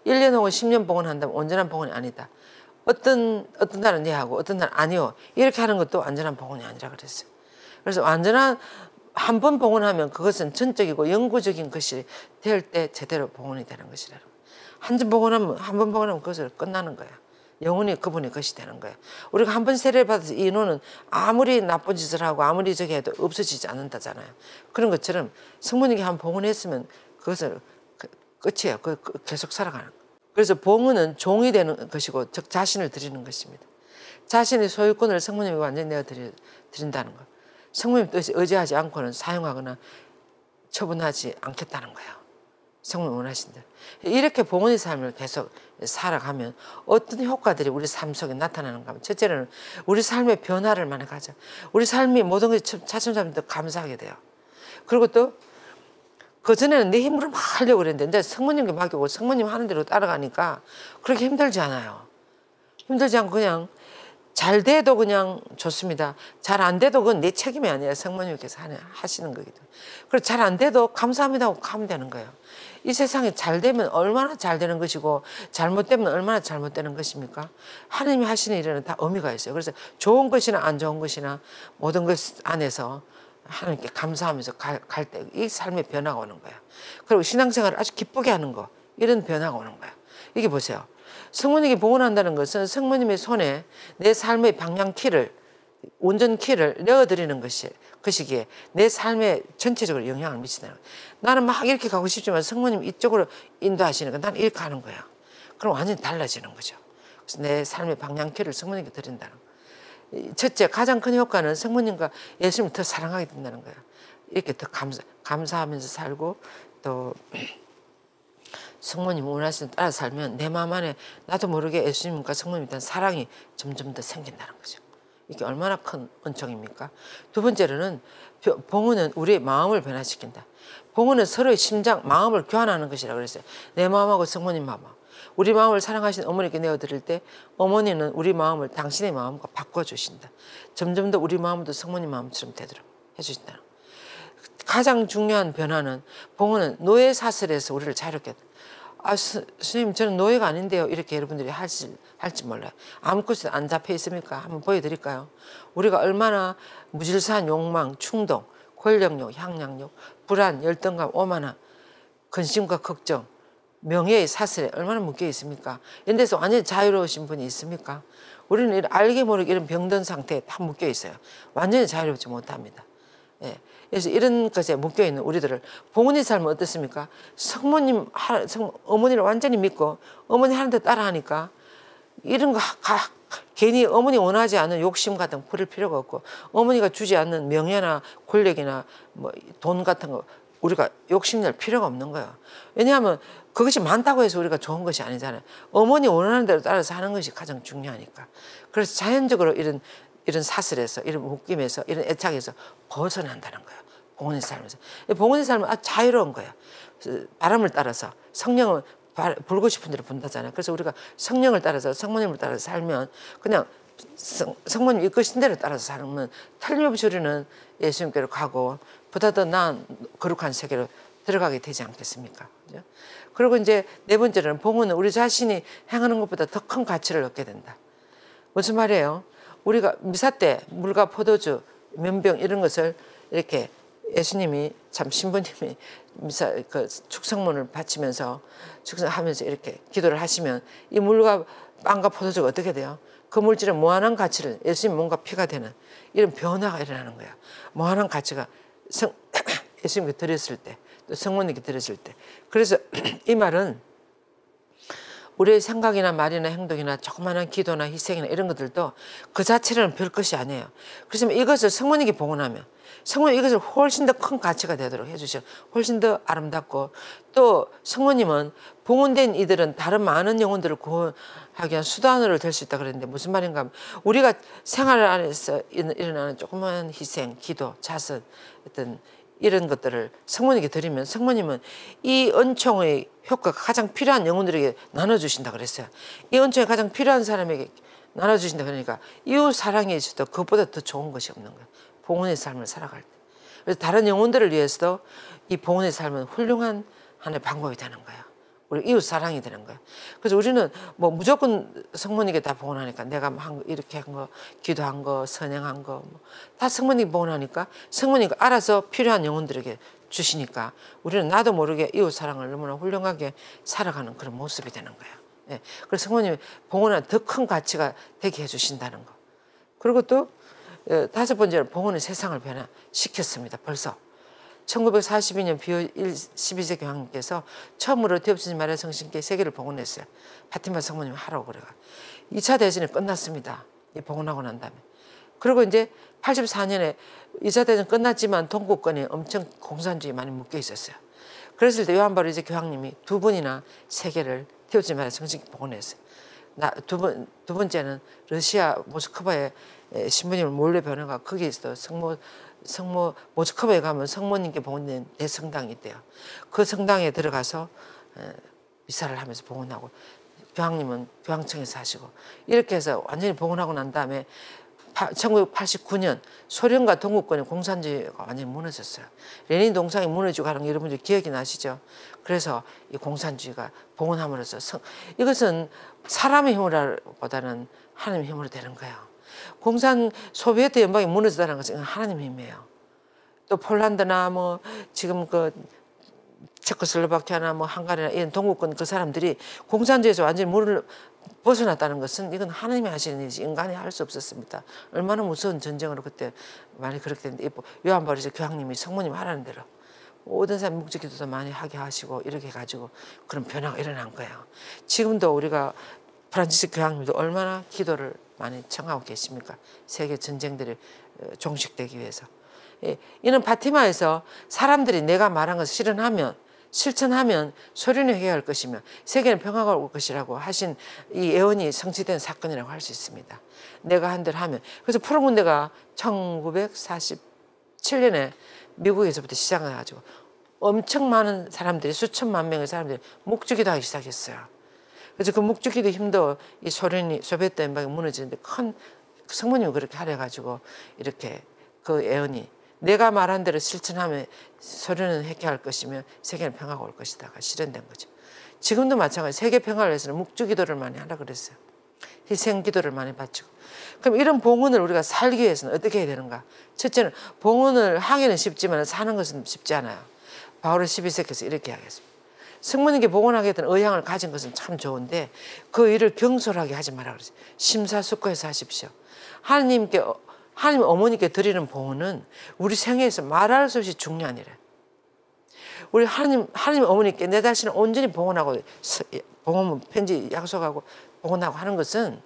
1년 혹은 10년 봉헌한다면 온전한 봉헌이 아니다. 어떤 날은 네 하고 어떤 날은 아니요. 이렇게 하는 것도 완전한 봉헌이 아니라 그랬어요. 그래서 완전한 한 번 봉헌하면 그것은 전적이고 영구적인 것이 될 때 제대로 봉헌이 되는 것이라고. 한 번 봉헌하면 그것을 끝나는 거야. 영원히 그분의 것이 되는 거야. 우리가 한 번 세례를 받아서 이 인혼은 아무리 나쁜 짓을 하고 아무리 저기 해도 없어지지 않는다잖아요. 그런 것처럼 성모님께 한 번 봉헌했으면 그것을 끝이에요. 계속 살아가는 거예요. 그래서 봉헌은 종이 되는 것이고 즉 자신을 드리는 것입니다. 자신의 소유권을 성모님에게 완전히 내어 드린다는 거. 성모님 뜻에 의지하지 않고는 사용하거나 처분하지 않겠다는 거예요. 성모님 원하신 대로. 이렇게 봉헌의 삶을 계속 살아가면 어떤 효과들이 우리 삶 속에 나타나는가 하면 첫째는 우리 삶의 변화를 많이 가져. 우리 삶이 모든 것이 차츰차츰 감사하게 돼요. 그리고 또 그전에는 내 힘으로 막 하려고 그랬는데 이제 성모님께 맡기고 성모님 하는 대로 따라가니까 그렇게 힘들지 않아요. 힘들지 않고 그냥 잘 돼도 그냥 좋습니다. 잘 안 돼도 그건 내 책임이 아니라 성모님께서 하시는 거기 때문에. 그리고 잘 안 돼도 감사합니다 하고 가면 되는 거예요. 이 세상에 잘 되면 얼마나 잘 되는 것이고 잘못되면 얼마나 잘못되는 것입니까? 하나님이 하시는 일에는 다 의미가 있어요. 그래서 좋은 것이나 안 좋은 것이나 모든 것 안에서 하나님께 감사하면서 갈 때 이 삶의 변화가 오는 거예요. 그리고 신앙생활을 아주 기쁘게 하는 거 이런 변화가 오는 거예요. 이게 보세요. 성모님께 봉헌한다는 것은 성모님의 손에 내 삶의 방향키를 운전키를 넣어드리는 것이기에 내 삶에 전체적으로 영향을 미친다는 거예요. 나는 막 이렇게 가고 싶지만 성모님 이쪽으로 인도하시니까 나는 이렇게 가는 거예요. 그럼 완전히 달라지는 거죠. 그래서 내 삶의 방향키를 성모님께 드린다는 거예요. 첫째 가장 큰 효과는 성모님과 예수님을 더 사랑하게 된다는 거예요. 이렇게 더 감사하면서 살고 또 성모님 원하시는 따라 살면 내 마음 안에 나도 모르게 예수님과 성모님에 대한 사랑이 점점 더 생긴다는 거죠. 이게 얼마나 큰 은총입니까? 두 번째로는 봉헌은 우리의 마음을 변화시킨다. 봉헌은 서로의 심장, 마음을 교환하는 것이라고 그랬어요. 내 마음하고 성모님 마음. 우리 마음을 사랑하시는 어머니께 내어드릴 때 어머니는 우리 마음을 당신의 마음과 바꿔주신다. 점점 더 우리 마음도 성모님 마음처럼 되도록 해주신다. 가장 중요한 변화는 봉헌은 노예 사슬에서 우리를 자유롭게 스님 저는 노예가 아닌데요. 이렇게 여러분들이 할지 몰라요. 아무 곳에 안 잡혀 있습니까? 한번 보여드릴까요? 우리가 얼마나 무질서한 욕망, 충동, 권력욕, 향락욕, 불안, 열등감, 오만함, 근심과 걱정, 명예의 사슬에 얼마나 묶여 있습니까? 이런 데서 완전히 자유로우신 분이 있습니까? 우리는 알게 모르게 이런 병든 상태에 다 묶여 있어요. 완전히 자유롭지 못합니다. 예. 그래서 이런 것에 묶여 있는 우리들을 봉헌의 삶은 어떻습니까? 성모님, 어머니를 완전히 믿고 어머니 하는 데 따라하니까 이런 거 괜히 어머니 원하지 않는 욕심 같은 거 부릴 필요가 없고 어머니가 주지 않는 명예나 권력이나 뭐 돈 같은 거 우리가 욕심낼 필요가 없는 거예요. 왜냐하면 그것이 많다고 해서 우리가 좋은 것이 아니잖아요. 어머니 원하는 대로 따라서 하는 것이 가장 중요하니까. 그래서 자연적으로 이런 사슬에서, 이런 묶임에서, 이런 애착에서 벗어난다는 거예요. 봉헌의 삶에서. 봉헌의 삶은 아주 자유로운 거예요. 바람을 따라서 성령은 불고 싶은 대로 분다잖아요. 그래서 우리가 성령을 따라서 성모님을 따라서 살면 그냥 성모님 이끄신 대로 따라서 살면 틀림없이 우리는 예수님께로 가고 보다 더 나은 거룩한 세계로 들어가게 되지 않겠습니까? 그죠? 그리고 이제 네 번째로는 봉헌은 우리 자신이 행하는 것보다 더 큰 가치를 얻게 된다. 무슨 말이에요? 우리가 미사 때 물과 포도주, 면병 이런 것을 이렇게 예수님이 참 신부님이 미사 그 축성문을 바치면서 축성하면서 이렇게 기도를 하시면 이 물과 빵과 포도주가 어떻게 돼요? 그 물질은 무한한 가치를 예수님 몸과 피가 되는 이런 변화가 일어나는 거야. 무한한 가치가 예수님께 드렸을 때 또 성모님께 드렸을 때. 그래서 이 말은 우리의 생각이나 말이나 행동이나 조그마한 기도나 희생이나 이런 것들도 그 자체로는 별 것이 아니에요. 그래서 이것을 성모님께 봉헌하면 성모님 이것을 훨씬 더 큰 가치가 되도록 해주셔. 훨씬 더 아름답고 또 성모님은 봉헌된 이들은 다른 많은 영혼들을 구원하기 위한 수단으로 될 수 있다 그랬는데 무슨 말인가 하면 우리가 생활 안에서 일어나는 조그마한 희생, 기도, 자선 어떤 이런 것들을 성모님께 드리면 성모님은 이 은총의 효과가 가장 필요한 영혼들에게 나눠주신다 그랬어요. 이 은총이 가장 필요한 사람에게 나눠주신다 그러니까 이웃 사랑이 있어도 그것보다 더 좋은 것이 없는 거예요. 봉헌의 삶을 살아갈 때. 그래서 다른 영혼들을 위해서도 이 봉헌의 삶은 훌륭한 하나의 방법이 되는 거예요. 우리 이웃 사랑이 되는 거예요. 그래서 우리는 뭐 무조건 성모님께 다 봉헌하니까 내가 이렇게 한 거, 기도한 거, 선행한 거, 다 성모님 봉헌하니까 성모님이 알아서 필요한 영혼들에게 주시니까 우리는 나도 모르게 이웃 사랑을 너무나 훌륭하게 살아가는 그런 모습이 되는 거예요. 예. 그래서 성모님이 봉헌한 더 큰 가치가 되게 해주신다는 거. 그리고 또 다섯 번째로 봉헌은 세상을 변화시켰습니다. 벌써. 1942년 비오 12세 교황님께서 처음으로 디옵스님 마리아 성신께 세계를 봉헌했어요. 파티마 성모님 하라고 그래가. 2차 대전이 끝났습니다. 이 봉헌하고 난 다음에. 그리고 이제 84년에 2차 대전 끝났지만 동구권에 엄청 공산주의 많이 묶여 있었어요. 그랬을 때 요한 바오로 2세 교황님이 두 번이나 세계를 디옵스님 마리아 성신께 봉헌했어요. 두 번째는 러시아 모스크바에 신부님을 몰래 변호가 거기에서 성모 모스크바에 가면 성모님께 봉헌된 대성당이 있대요. 그 성당에 들어가서 미사를 하면서 봉헌하고 교황님은 교황청에서 하시고 이렇게 해서 완전히 봉헌하고 난 다음에 1989년 소련과 동구권의 공산주의가 완전히 무너졌어요. 레닌 동상이 무너지고 하는 거 여러분들 기억이 나시죠? 그래서 이 공산주의가 봉헌함으로써 이것은 사람의 힘으로보다는 하나님의 힘으로 되는 거예요. 소비에트 연방이 무너졌다는 것은 하나님의 힘이에요. 또 폴란드나 뭐 지금 그 체코슬로바키아나 뭐 한가리나 이런 동구권 그 사람들이 공산주의에서 완전히 물을 벗어났다는 것은 이건 하나님이 하시는 일이지 인간이 할 수 없었습니다. 얼마나 무서운 전쟁으로 그때 많이 그렇게 됐는데 요한 바오로 교황님이 성모님 하라는 대로 모든 사람 묵주기도도 많이 하게 하시고 이렇게 해가지고 그런 변화가 일어난 거예요. 지금도 우리가 프란치스 교황님도 얼마나 기도를 많이 청하고 계십니까? 세계 전쟁들이 종식되기 위해서. 이는 파티마에서 사람들이 내가 말한 것을 실천하면 소련이 회개할 것이며 세계는 평화가 올 것이라고 하신 이 예언이 성취된 사건이라고 할 수 있습니다. 내가 한 대로 하면. 그래서 푸른군대가 1947년에 미국에서부터 시작해가지고 엄청 많은 사람들이 수천만 명의 사람들이 묵주기도 하기 시작했어요. 그래서 그 묵주기도 힘도 이 소비에트 연방이 무너지는데 큰 성모님이 그렇게 하래가지고 이렇게 그 예언이 내가 말한 대로 실천하면 소련은 회개할 것이며 세계는 평화가 올 것이다가 실현된 거죠. 지금도 마찬가지 세계 평화를 위해서는 묵주기도를 많이 하라 그랬어요. 희생기도를 많이 바치고. 그럼 이런 봉헌을 우리가 살기 위해서는 어떻게 해야 되는가? 첫째는 봉헌을 하기는 쉽지만 사는 것은 쉽지 않아요. 바오로 12세께서 이렇게 하겠습니다. 성모님께 복원하겠다는 의향을 가진 것은 참 좋은데 그 일을 경솔하게 하지 마라 그러지. 심사숙고해서 하십시오. 하나님 어머니께 드리는 봉헌은 우리 생애에서 말할 수 없이 중요한 일이에요. 우리 하나님 어머니께 내 자신을 온전히 봉헌하고 봉헌 편지 약속하고 봉헌하고 하는 것은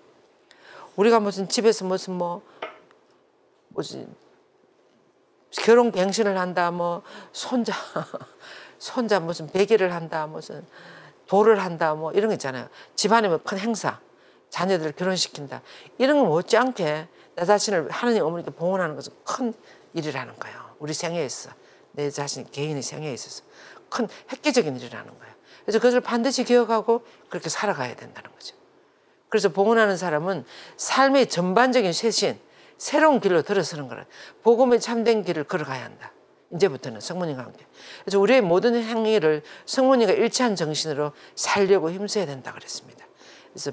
우리가 무슨 집에서 무슨 결혼 갱신을 한다, 손자 무슨 베개를 한다, 무슨 도를 한다, 이런 거 있잖아요. 집안에 큰 행사, 자녀들을 결혼시킨다. 이런 거 못지않게 내 자신을 하나님 어머니께 봉헌하는 것은 큰 일이라는 거예요. 우리 생애에서, 내 자신 개인의 생애에 있어서 큰 획기적인 일이라는 거예요. 그래서 그것을 반드시 기억하고 그렇게 살아가야 된다는 거죠. 그래서 봉헌하는 사람은 삶의 전반적인 쇄신, 새로운 길로 들어서는 거라. 복음의 참된 길을 걸어가야 한다. 이제부터는 성모님과 함께. 그래서 우리의 모든 행위를 성모님과 일치한 정신으로 살려고 힘써야 된다 그랬습니다. 그래서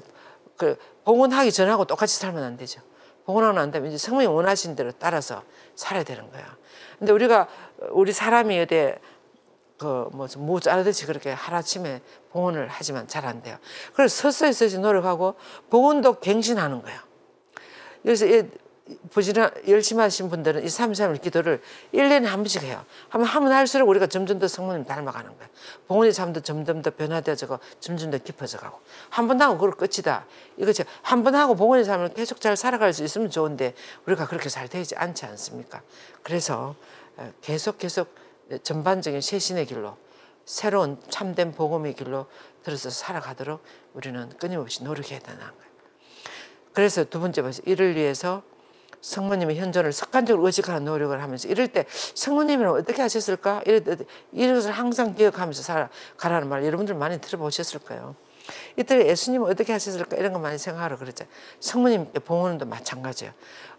봉헌하기 전하고 똑같이 살면 안 되죠. 봉헌하고 난 다음에 이제 성모님 원하신 대로 따라서 살아야 되는 거야. 근데 우리 사람이 어디 무 자르듯이 그렇게 하루아침에 봉헌을 하지만 잘 안 돼요. 그래서 서서히 노력하고 봉헌도 갱신하는 거예요. 그래서 열심히 하신 분들은 이 3.3일 기도를 1년에 한 번씩 해요. 하면 할수록 우리가 점점 더 성모님 닮아가는 거예요. 봉헌의 삶도 점점 더 변화되어지고 점점 더 깊어져가고. 한 번 하고 그걸 끝이다. 이거죠. 한 번 하고 봉헌의 삶을 계속 잘 살아갈 수 있으면 좋은데 우리가 그렇게 잘 되지 않지 않습니까? 그래서 계속 전반적인 쇄신의 길로, 새로운 참된 복음의 길로 들어서 살아가도록 우리는 끊임없이 노력해야 되는 거예요. 그래서 두 번째 번째 이를 위해서 성모님의 현존을 습관적으로 의식하는 노력을 하면서 이럴 때 성모님이랑 어떻게 하셨을까? 이것을 항상 기억하면서 살아가라는 말 여러분들 많이 들어보셨을 거예요. 이때 예수님은 어떻게 하셨을까? 이런 거 많이 생각하러 그러죠. 성모님께 봉헌도 마찬가지예요.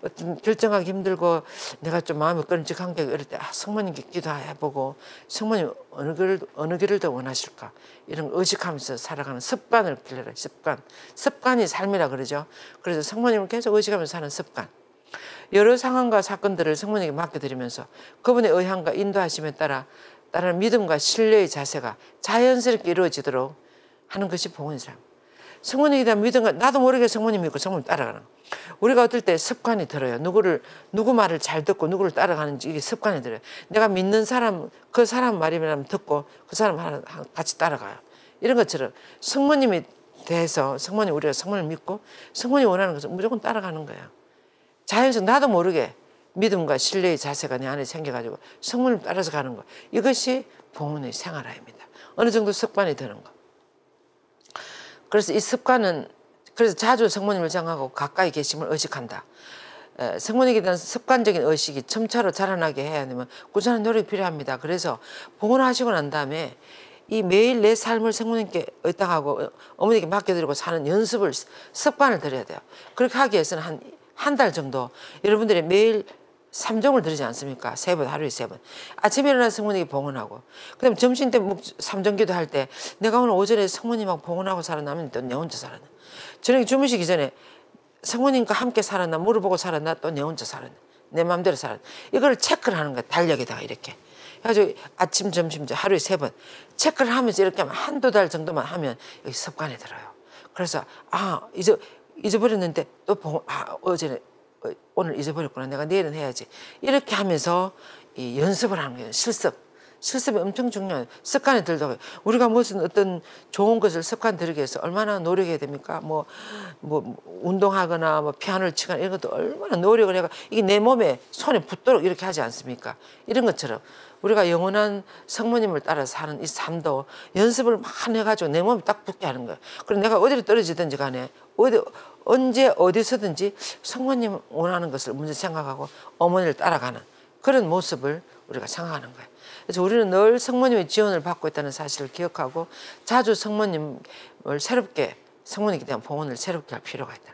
어떤 결정하기 힘들고 내가 좀 마음이 끈적한 게 이럴 때 성모님께 기도해보고 성모님 어느 길을 더 원하실까? 이런 걸 의식하면서 살아가는 습관을 길러라. 습관이 삶이라 그러죠. 그래서 성모님을 계속 의식하면서 사는 습관. 여러 상황과 사건들을 성모님께 맡겨드리면서 그분의 의향과 인도하심에 따르는 믿음과 신뢰의 자세가 자연스럽게 이루어지도록 하는 것이 봉헌의 삶. 성모님에 대한 믿음과 나도 모르게 성모님 믿고 성모님 따라가는 거. 우리가 어떨 때 습관이 들어요. 누구 말을 잘 듣고 누구를 따라가는지 이게 습관이 들어요. 내가 믿는 사람, 그 사람 말이면 듣고 그 사람 같이 따라가요. 이런 것처럼 성모님에 대해서 우리가 성모님을 믿고 성모님이 원하는 것을 무조건 따라가는 거예요. 자연스럽게 나도 모르게 믿음과 신뢰의 자세가 내 안에 생겨가지고 성모님 따라서 가는 거. 이것이 봉헌의 생활화입니다. 어느 정도 습관이 되는 거. 그래서 이 습관은 자주 성모님을 정하고 가까이 계심을 의식한다. 성모님에 대한 습관적인 의식이 점차로 자라나게 해야 되면 꾸준한 노력이 필요합니다. 그래서 봉헌하시고 난 다음에 이 매일 내 삶을 성모님께 의탁하고 어머니께 맡겨드리고 사는 연습을 습관을 들여야 돼요. 그렇게 하기 위해서는 한 달 정도 여러분들이 매일 3종을 드리지 않습니까? 3번, 하루에 3번. 아침에 일어나서 성모님께 봉헌하고, 그 다음에 점심 때 3종기도 할 때 내가 오늘 오전에 성모님하고 봉헌하고 살았나면 또 내 혼자 살았나. 저녁에 주무시기 전에 성모님과 함께 살았나 물어보고 살았나 또 내 혼자 살았나. 내 마음대로 살았나. 이걸 체크를 하는 거야. 달력에다가 이렇게. 그래가지고 아침, 점심, 하루에 3번. 체크를 하면서 이렇게 하면 한두 달 정도만 하면 여기 습관이 들어요. 그래서 잊어버렸는데 또 오늘 잊어버렸구나. 내가 내일은 해야지. 이렇게 하면서 이 연습을 하는 거예요. 실습이 엄청 중요해요. 습관이 들다가 우리가 무슨 어떤 좋은 것을 습관 들이기 위해서 얼마나 노력해야 됩니까? 운동하거나 피아노를 치거나 이런 것도 얼마나 노력을 해가 이게 내 몸에 손에 붙도록 이렇게 하지 않습니까? 이런 것처럼 우리가 영원한 성모님을 따라 사는 이 삶도 연습을 막 해가지고 내 몸에 딱 붙게 하는 거예요. 그리고 내가 어디로 떨어지든지 간에 언제 어디서든지 성모님 원하는 것을 먼저 생각하고 어머니를 따라가는 그런 모습을 우리가 생각하는 거예요. 그래서 우리는 늘 성모님의 지원을 받고 있다는 사실을 기억하고 자주 성모님께 대한 봉헌을 새롭게 할 필요가 있다.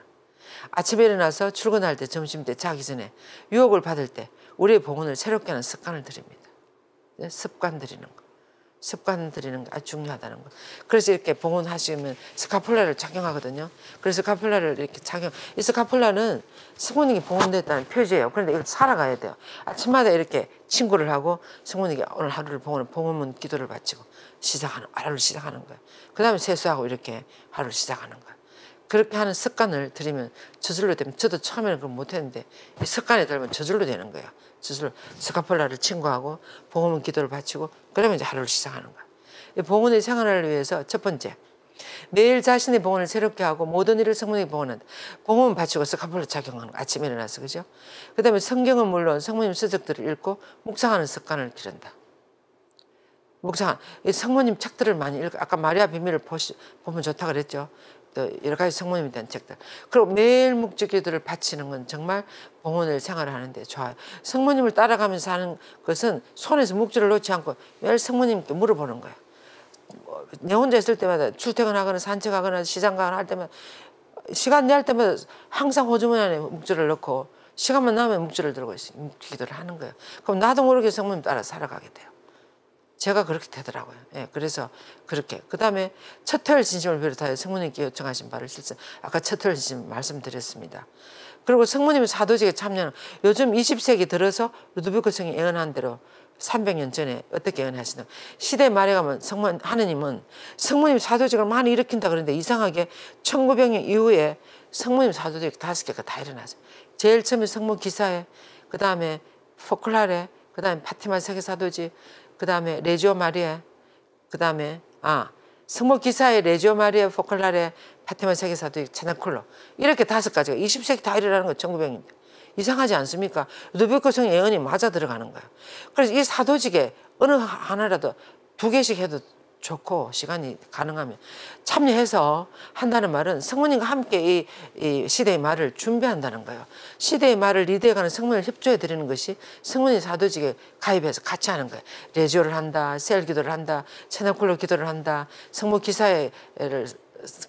아침에 일어나서 출근할 때, 점심 때, 자기 전에 유혹을 받을 때 우리의 봉헌을 새롭게 하는 습관을 드립니다. 습관 들이는 거. 습관 들이는 게 아주 중요하다는 거. 그래서 이렇게 봉헌하시면 스카폴라를 착용하거든요. 그래서 스카폴라를 이렇게 이 스카폴라는 성모님이 봉헌됐다는 표지예요. 그런데 이걸 살아가야 돼요. 아침마다 이렇게 친구를 하고 성모님께 오늘 하루를 봉헌문 기도를 바치고 하루를 시작하는 거예요. 그 다음에 세수하고 이렇게 하루를 시작하는 거예요. 그렇게 하는 습관을 들이면 저절로 되면, 저도 처음에는 그걸 못했는데 이 습관에 들면 저절로 되는 거예요. 저절로 스카폴라를 친구하고 봉헌문 기도를 바치고 그러면 이제 하루를 시작하는 거예요. 이 봉헌의 생활을 위해서 첫 번째, 매일 자신의 봉헌을 새롭게 하고 모든 일을 성모님께 봉헌한다. 봉헌 바치고 스카폴라 착용하는 거, 아침에 일어나서, 그죠? 그 다음에 성경은 물론 성모님 서적들을 읽고 묵상하는 습관을 기른다. 묵상, 성모님 책들을 많이 읽고, 아까 마리아 비밀을 보면 좋다 그랬죠. 또 여러 가지 성모님에 대한 책들. 그리고 매일 묵주기도를 바치는 건 정말 봉헌을 생활하는데 좋아요. 성모님을 따라가면서 하는 것은 손에서 묵주를 놓지 않고 매일 성모님께 물어보는 거예요. 내 혼자 있을 때마다 출퇴근하거나 산책하거나 시장 가거나 할 때마다 시간 낼 때마다 항상 호주머니 안에 묵주를 넣고 시간만 나면 묵주를 들고 있어요. 묵주기도를 하는 거예요. 그럼 나도 모르게 성모님 따라 살아가게 돼요. 제가 그렇게 되더라고요. 예, 그래서 그렇게. 그 다음에 첫 회를 진심을 비롯하여 성모님께 요청하신 바를 실천. 아까 첫 회를 진심 말씀드렸습니다. 그리고 성모님의 사도직에 참여하는, 요즘 20세기 들어서 루드비코 성이 예언한 대로 300년 전에 어떻게 예언하시나. 시대 말에 가면 하느님은 성모님 사도직을 많이 일으킨다 그러는데 이상하게 1900년 이후에 성모님 사도직 5개가 다 일어났어요. 제일 처음에 성모 기사에, 그 다음에 포클라레, 그 다음에 파티마 세계 사도직, 그 다음에 레지오 마리아, 그 다음에 성모 기사의 레지오 마리아, 포클라레, 파티마 세계 사도직, 차나콜로, 이렇게 5가지가 20세기 다 일어나는 거예요. 1900년. 이상하지 않습니까? 루드비코 성 예언이 맞아 들어가는 거예요. 그래서 이 사도직에 어느 하나라도 2개씩 해도 좋고 시간이 가능하면 참여해서 한다는 말은 성모님과 함께 이 시대의 말을 준비한다는 거예요. 시대의 말을 리드해가는 성모님을 협조해 드리는 것이 성모님 사도직에 가입해서 같이 하는 거예요. 레지오를 한다, 셀 기도를 한다, 체나콜로 기도를 한다, 성모 기사회를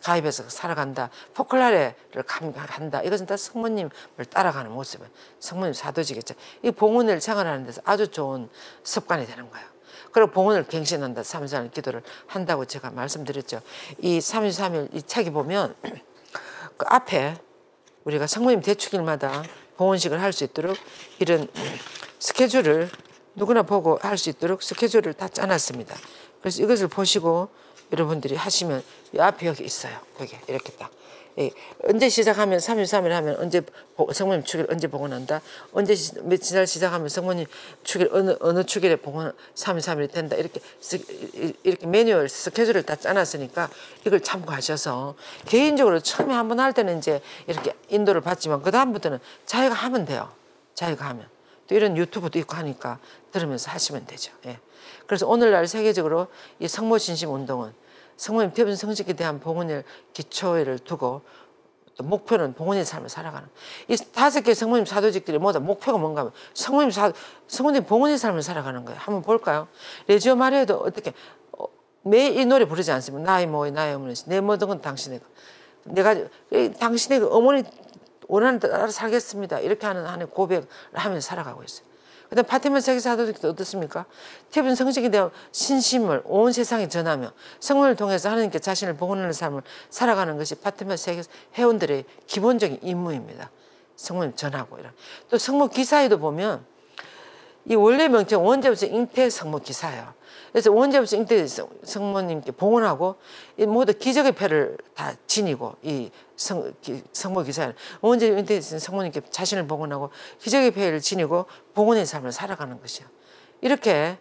가입해서 살아간다, 포클라레를 한다. 이것은 다 성모님을 따라가는 모습은 성모님 사도직이죠. 이 봉헌을 생활하는 데서 아주 좋은 습관이 되는 거예요. 그리고 봉헌을 갱신한다, 33일 기도를 한다고 제가 말씀드렸죠. 이 33일 이 책에 보면 그 앞에 우리가 성모님 대축일마다 봉헌식을 할 수 있도록 이런 스케줄을 누구나 보고 할 수 있도록 스케줄을 다 짜놨습니다. 그래서 이것을 보시고 여러분들이 하시면 이 앞에 여기 있어요. 거기 이렇게 딱. 예. 언제 시작하면 33일 하면 언제 성모님 축일 언제 봉헌한다. 언제 며칠 날 시작하면 성모님 축일 어느 축일에 봉헌 33일이 된다. 이렇게 매뉴얼 스케줄을 다 짜놨으니까 이걸 참고하셔서 개인적으로 처음에 한번 할 때는 이제 이렇게 인도를 받지만 그 다음부터는 자기가 하면 돼요. 자기가 하면. 또 이런 유튜브도 있고 하니까 들으면서 하시면 되죠. 예. 그래서 오늘날 세계적으로 이 성모 진심 운동은 성모님 태분 성직에 대한 봉헌을 기초를 두고 또 목표는 봉헌의 삶을 살아가는, 이 5개 성모님 사도직들이 모두 목표가 뭔가 하면 성모님 봉헌의 삶을 살아가는 거예요. 한번 볼까요? 레지오 마리아도 어떻게 매일 이 노래 부르지 않습니까? 나의 모의 나의 어머니 내 모든 건 당신의 것, 내가 당신의 어머니 원하는 대로 알아서 살겠습니다. 이렇게 하는 고백을 하면서 살아가고 있어요. 그다음 파티마 세계 사도직도 어떻습니까? 태분 성직에 대한 신심을 온 세상에 전하며 성문을 통해서 하나님께 자신을 봉헌하는 삶을 살아가는 것이 파티마 세계 회원들의 기본적인 임무입니다. 성문 전하고 이런. 또 성모 기사에도 보면 이 원래 명칭 원제부터 잉태 성모 기사예요. 그래서 원제부터 잉태 성모님께 봉헌하고 이 모두 기적의 패를 다 지니고 이 성모 기사는 원제부터 잉태 성모님께 자신을 봉헌하고 기적의 패를 지니고 봉헌의 삶을 살아가는 것이요. 이렇게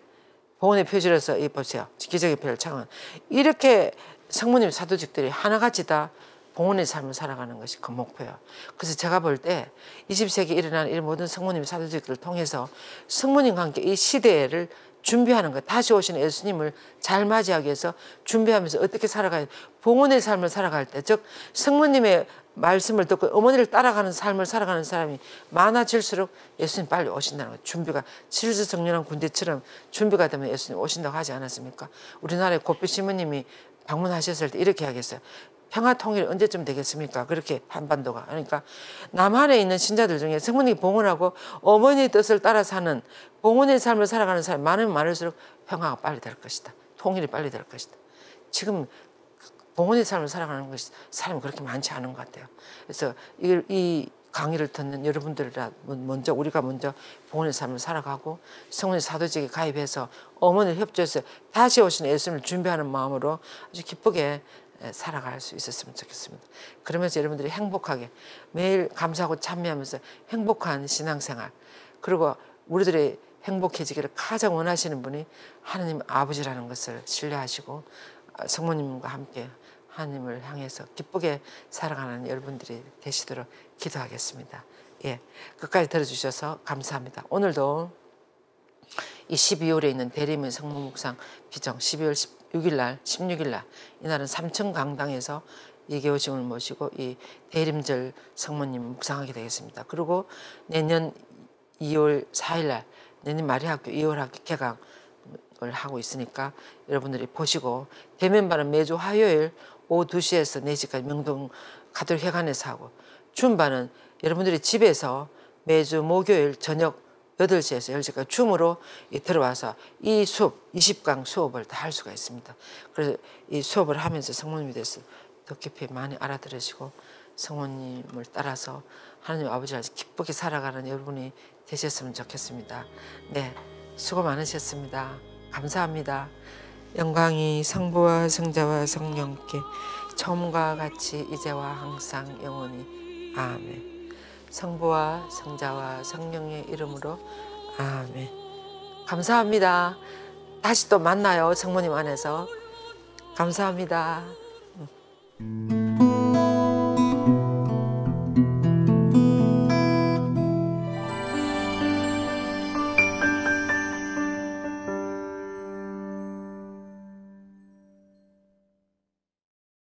봉헌의 표지로서 이 보세요. 기적의 패를 창은 이렇게 성모님 사도직들이 하나같이 다 봉헌의 삶을 살아가는 것이 그 목표예요. 그래서 제가 볼 때 20세기 일어나는 이 모든 성모님 사도직들을 통해서 성모님과 함께 이 시대를 준비하는 것, 다시 오시는 예수님을 잘 맞이하기 위해서 준비하면서 어떻게 살아가야, 봉헌의 삶을 살아갈 때, 즉 성모님의 말씀을 듣고 어머니를 따라가는 삶을 살아가는 사람이 많아질수록 예수님 빨리 오신다는 거예요. 준비가 칠수성령한 군대처럼 준비가 되면 예수님 오신다고 하지 않았습니까? 우리나라의 고필 시모님이 방문하셨을 때 이렇게 하겠어요. 평화 통일 언제쯤 되겠습니까? 그렇게 한반도가. 그러니까 남한에 있는 신자들 중에 성모님이 봉헌하고 어머니의 뜻을 따라 사는 봉헌의 삶을 살아가는 사람이 많으면 많을수록 평화가 빨리 될 것이다. 통일이 빨리 될 것이다. 지금 봉헌의 삶을 살아가는 것이 사람이 그렇게 많지 않은 것 같아요. 그래서 이 강의를 듣는 여러분들이라 먼저 우리가 먼저 봉헌의 삶을 살아가고 성원의 사도직에 가입해서 어머니를 협조해서 다시 오신 예수님을 준비하는 마음으로 아주 기쁘게 살아갈 수 있었으면 좋겠습니다. 그러면서 여러분들이 행복하게 매일 감사하고 찬미하면서 행복한 신앙생활, 그리고 우리들이 행복해지기를 가장 원하시는 분이 하나님 아버지라는 것을 신뢰하시고 성모님과 함께 하나님을 향해서 기쁘게 살아가는 여러분들이 되시도록 기도하겠습니다. 예, 끝까지 들어주셔서 감사합니다. 오늘도 이 12월에 있는 대리면 성모 묵상 비정 12월 16일 날, 16일 날 이날은 삼천 강당에서 이계호심을 모시고 이 대림절 성모님 묵상하게 되겠습니다. 그리고 내년 2월 4일 날 내년 마리학교 2월 학기 개강을 하고 있으니까 여러분들이 보시고, 대면반은 매주 화요일 오후 2시에서 4시까지 명동 가톨회관에서 하고, 줌반은 여러분들이 집에서 매주 목요일 저녁 8시에서 10시까지 줌으로 들어와서 이 수업 20강 수업을 다 할 수가 있습니다. 그래서 이 수업을 하면서 성모님에 대해서 더 깊이 많이 알아들으시고 성모님을 따라서 하나님 아버지를 기쁘게 살아가는 여러분이 되셨으면 좋겠습니다. 네, 수고 많으셨습니다. 감사합니다. 영광이 성부와 성자와 성령께 처음과 같이 이제와 항상 영원히 아멘. 성부와 성자와 성령의 이름으로 아멘. 감사합니다. 다시 또 만나요. 성모님 안에서. 감사합니다.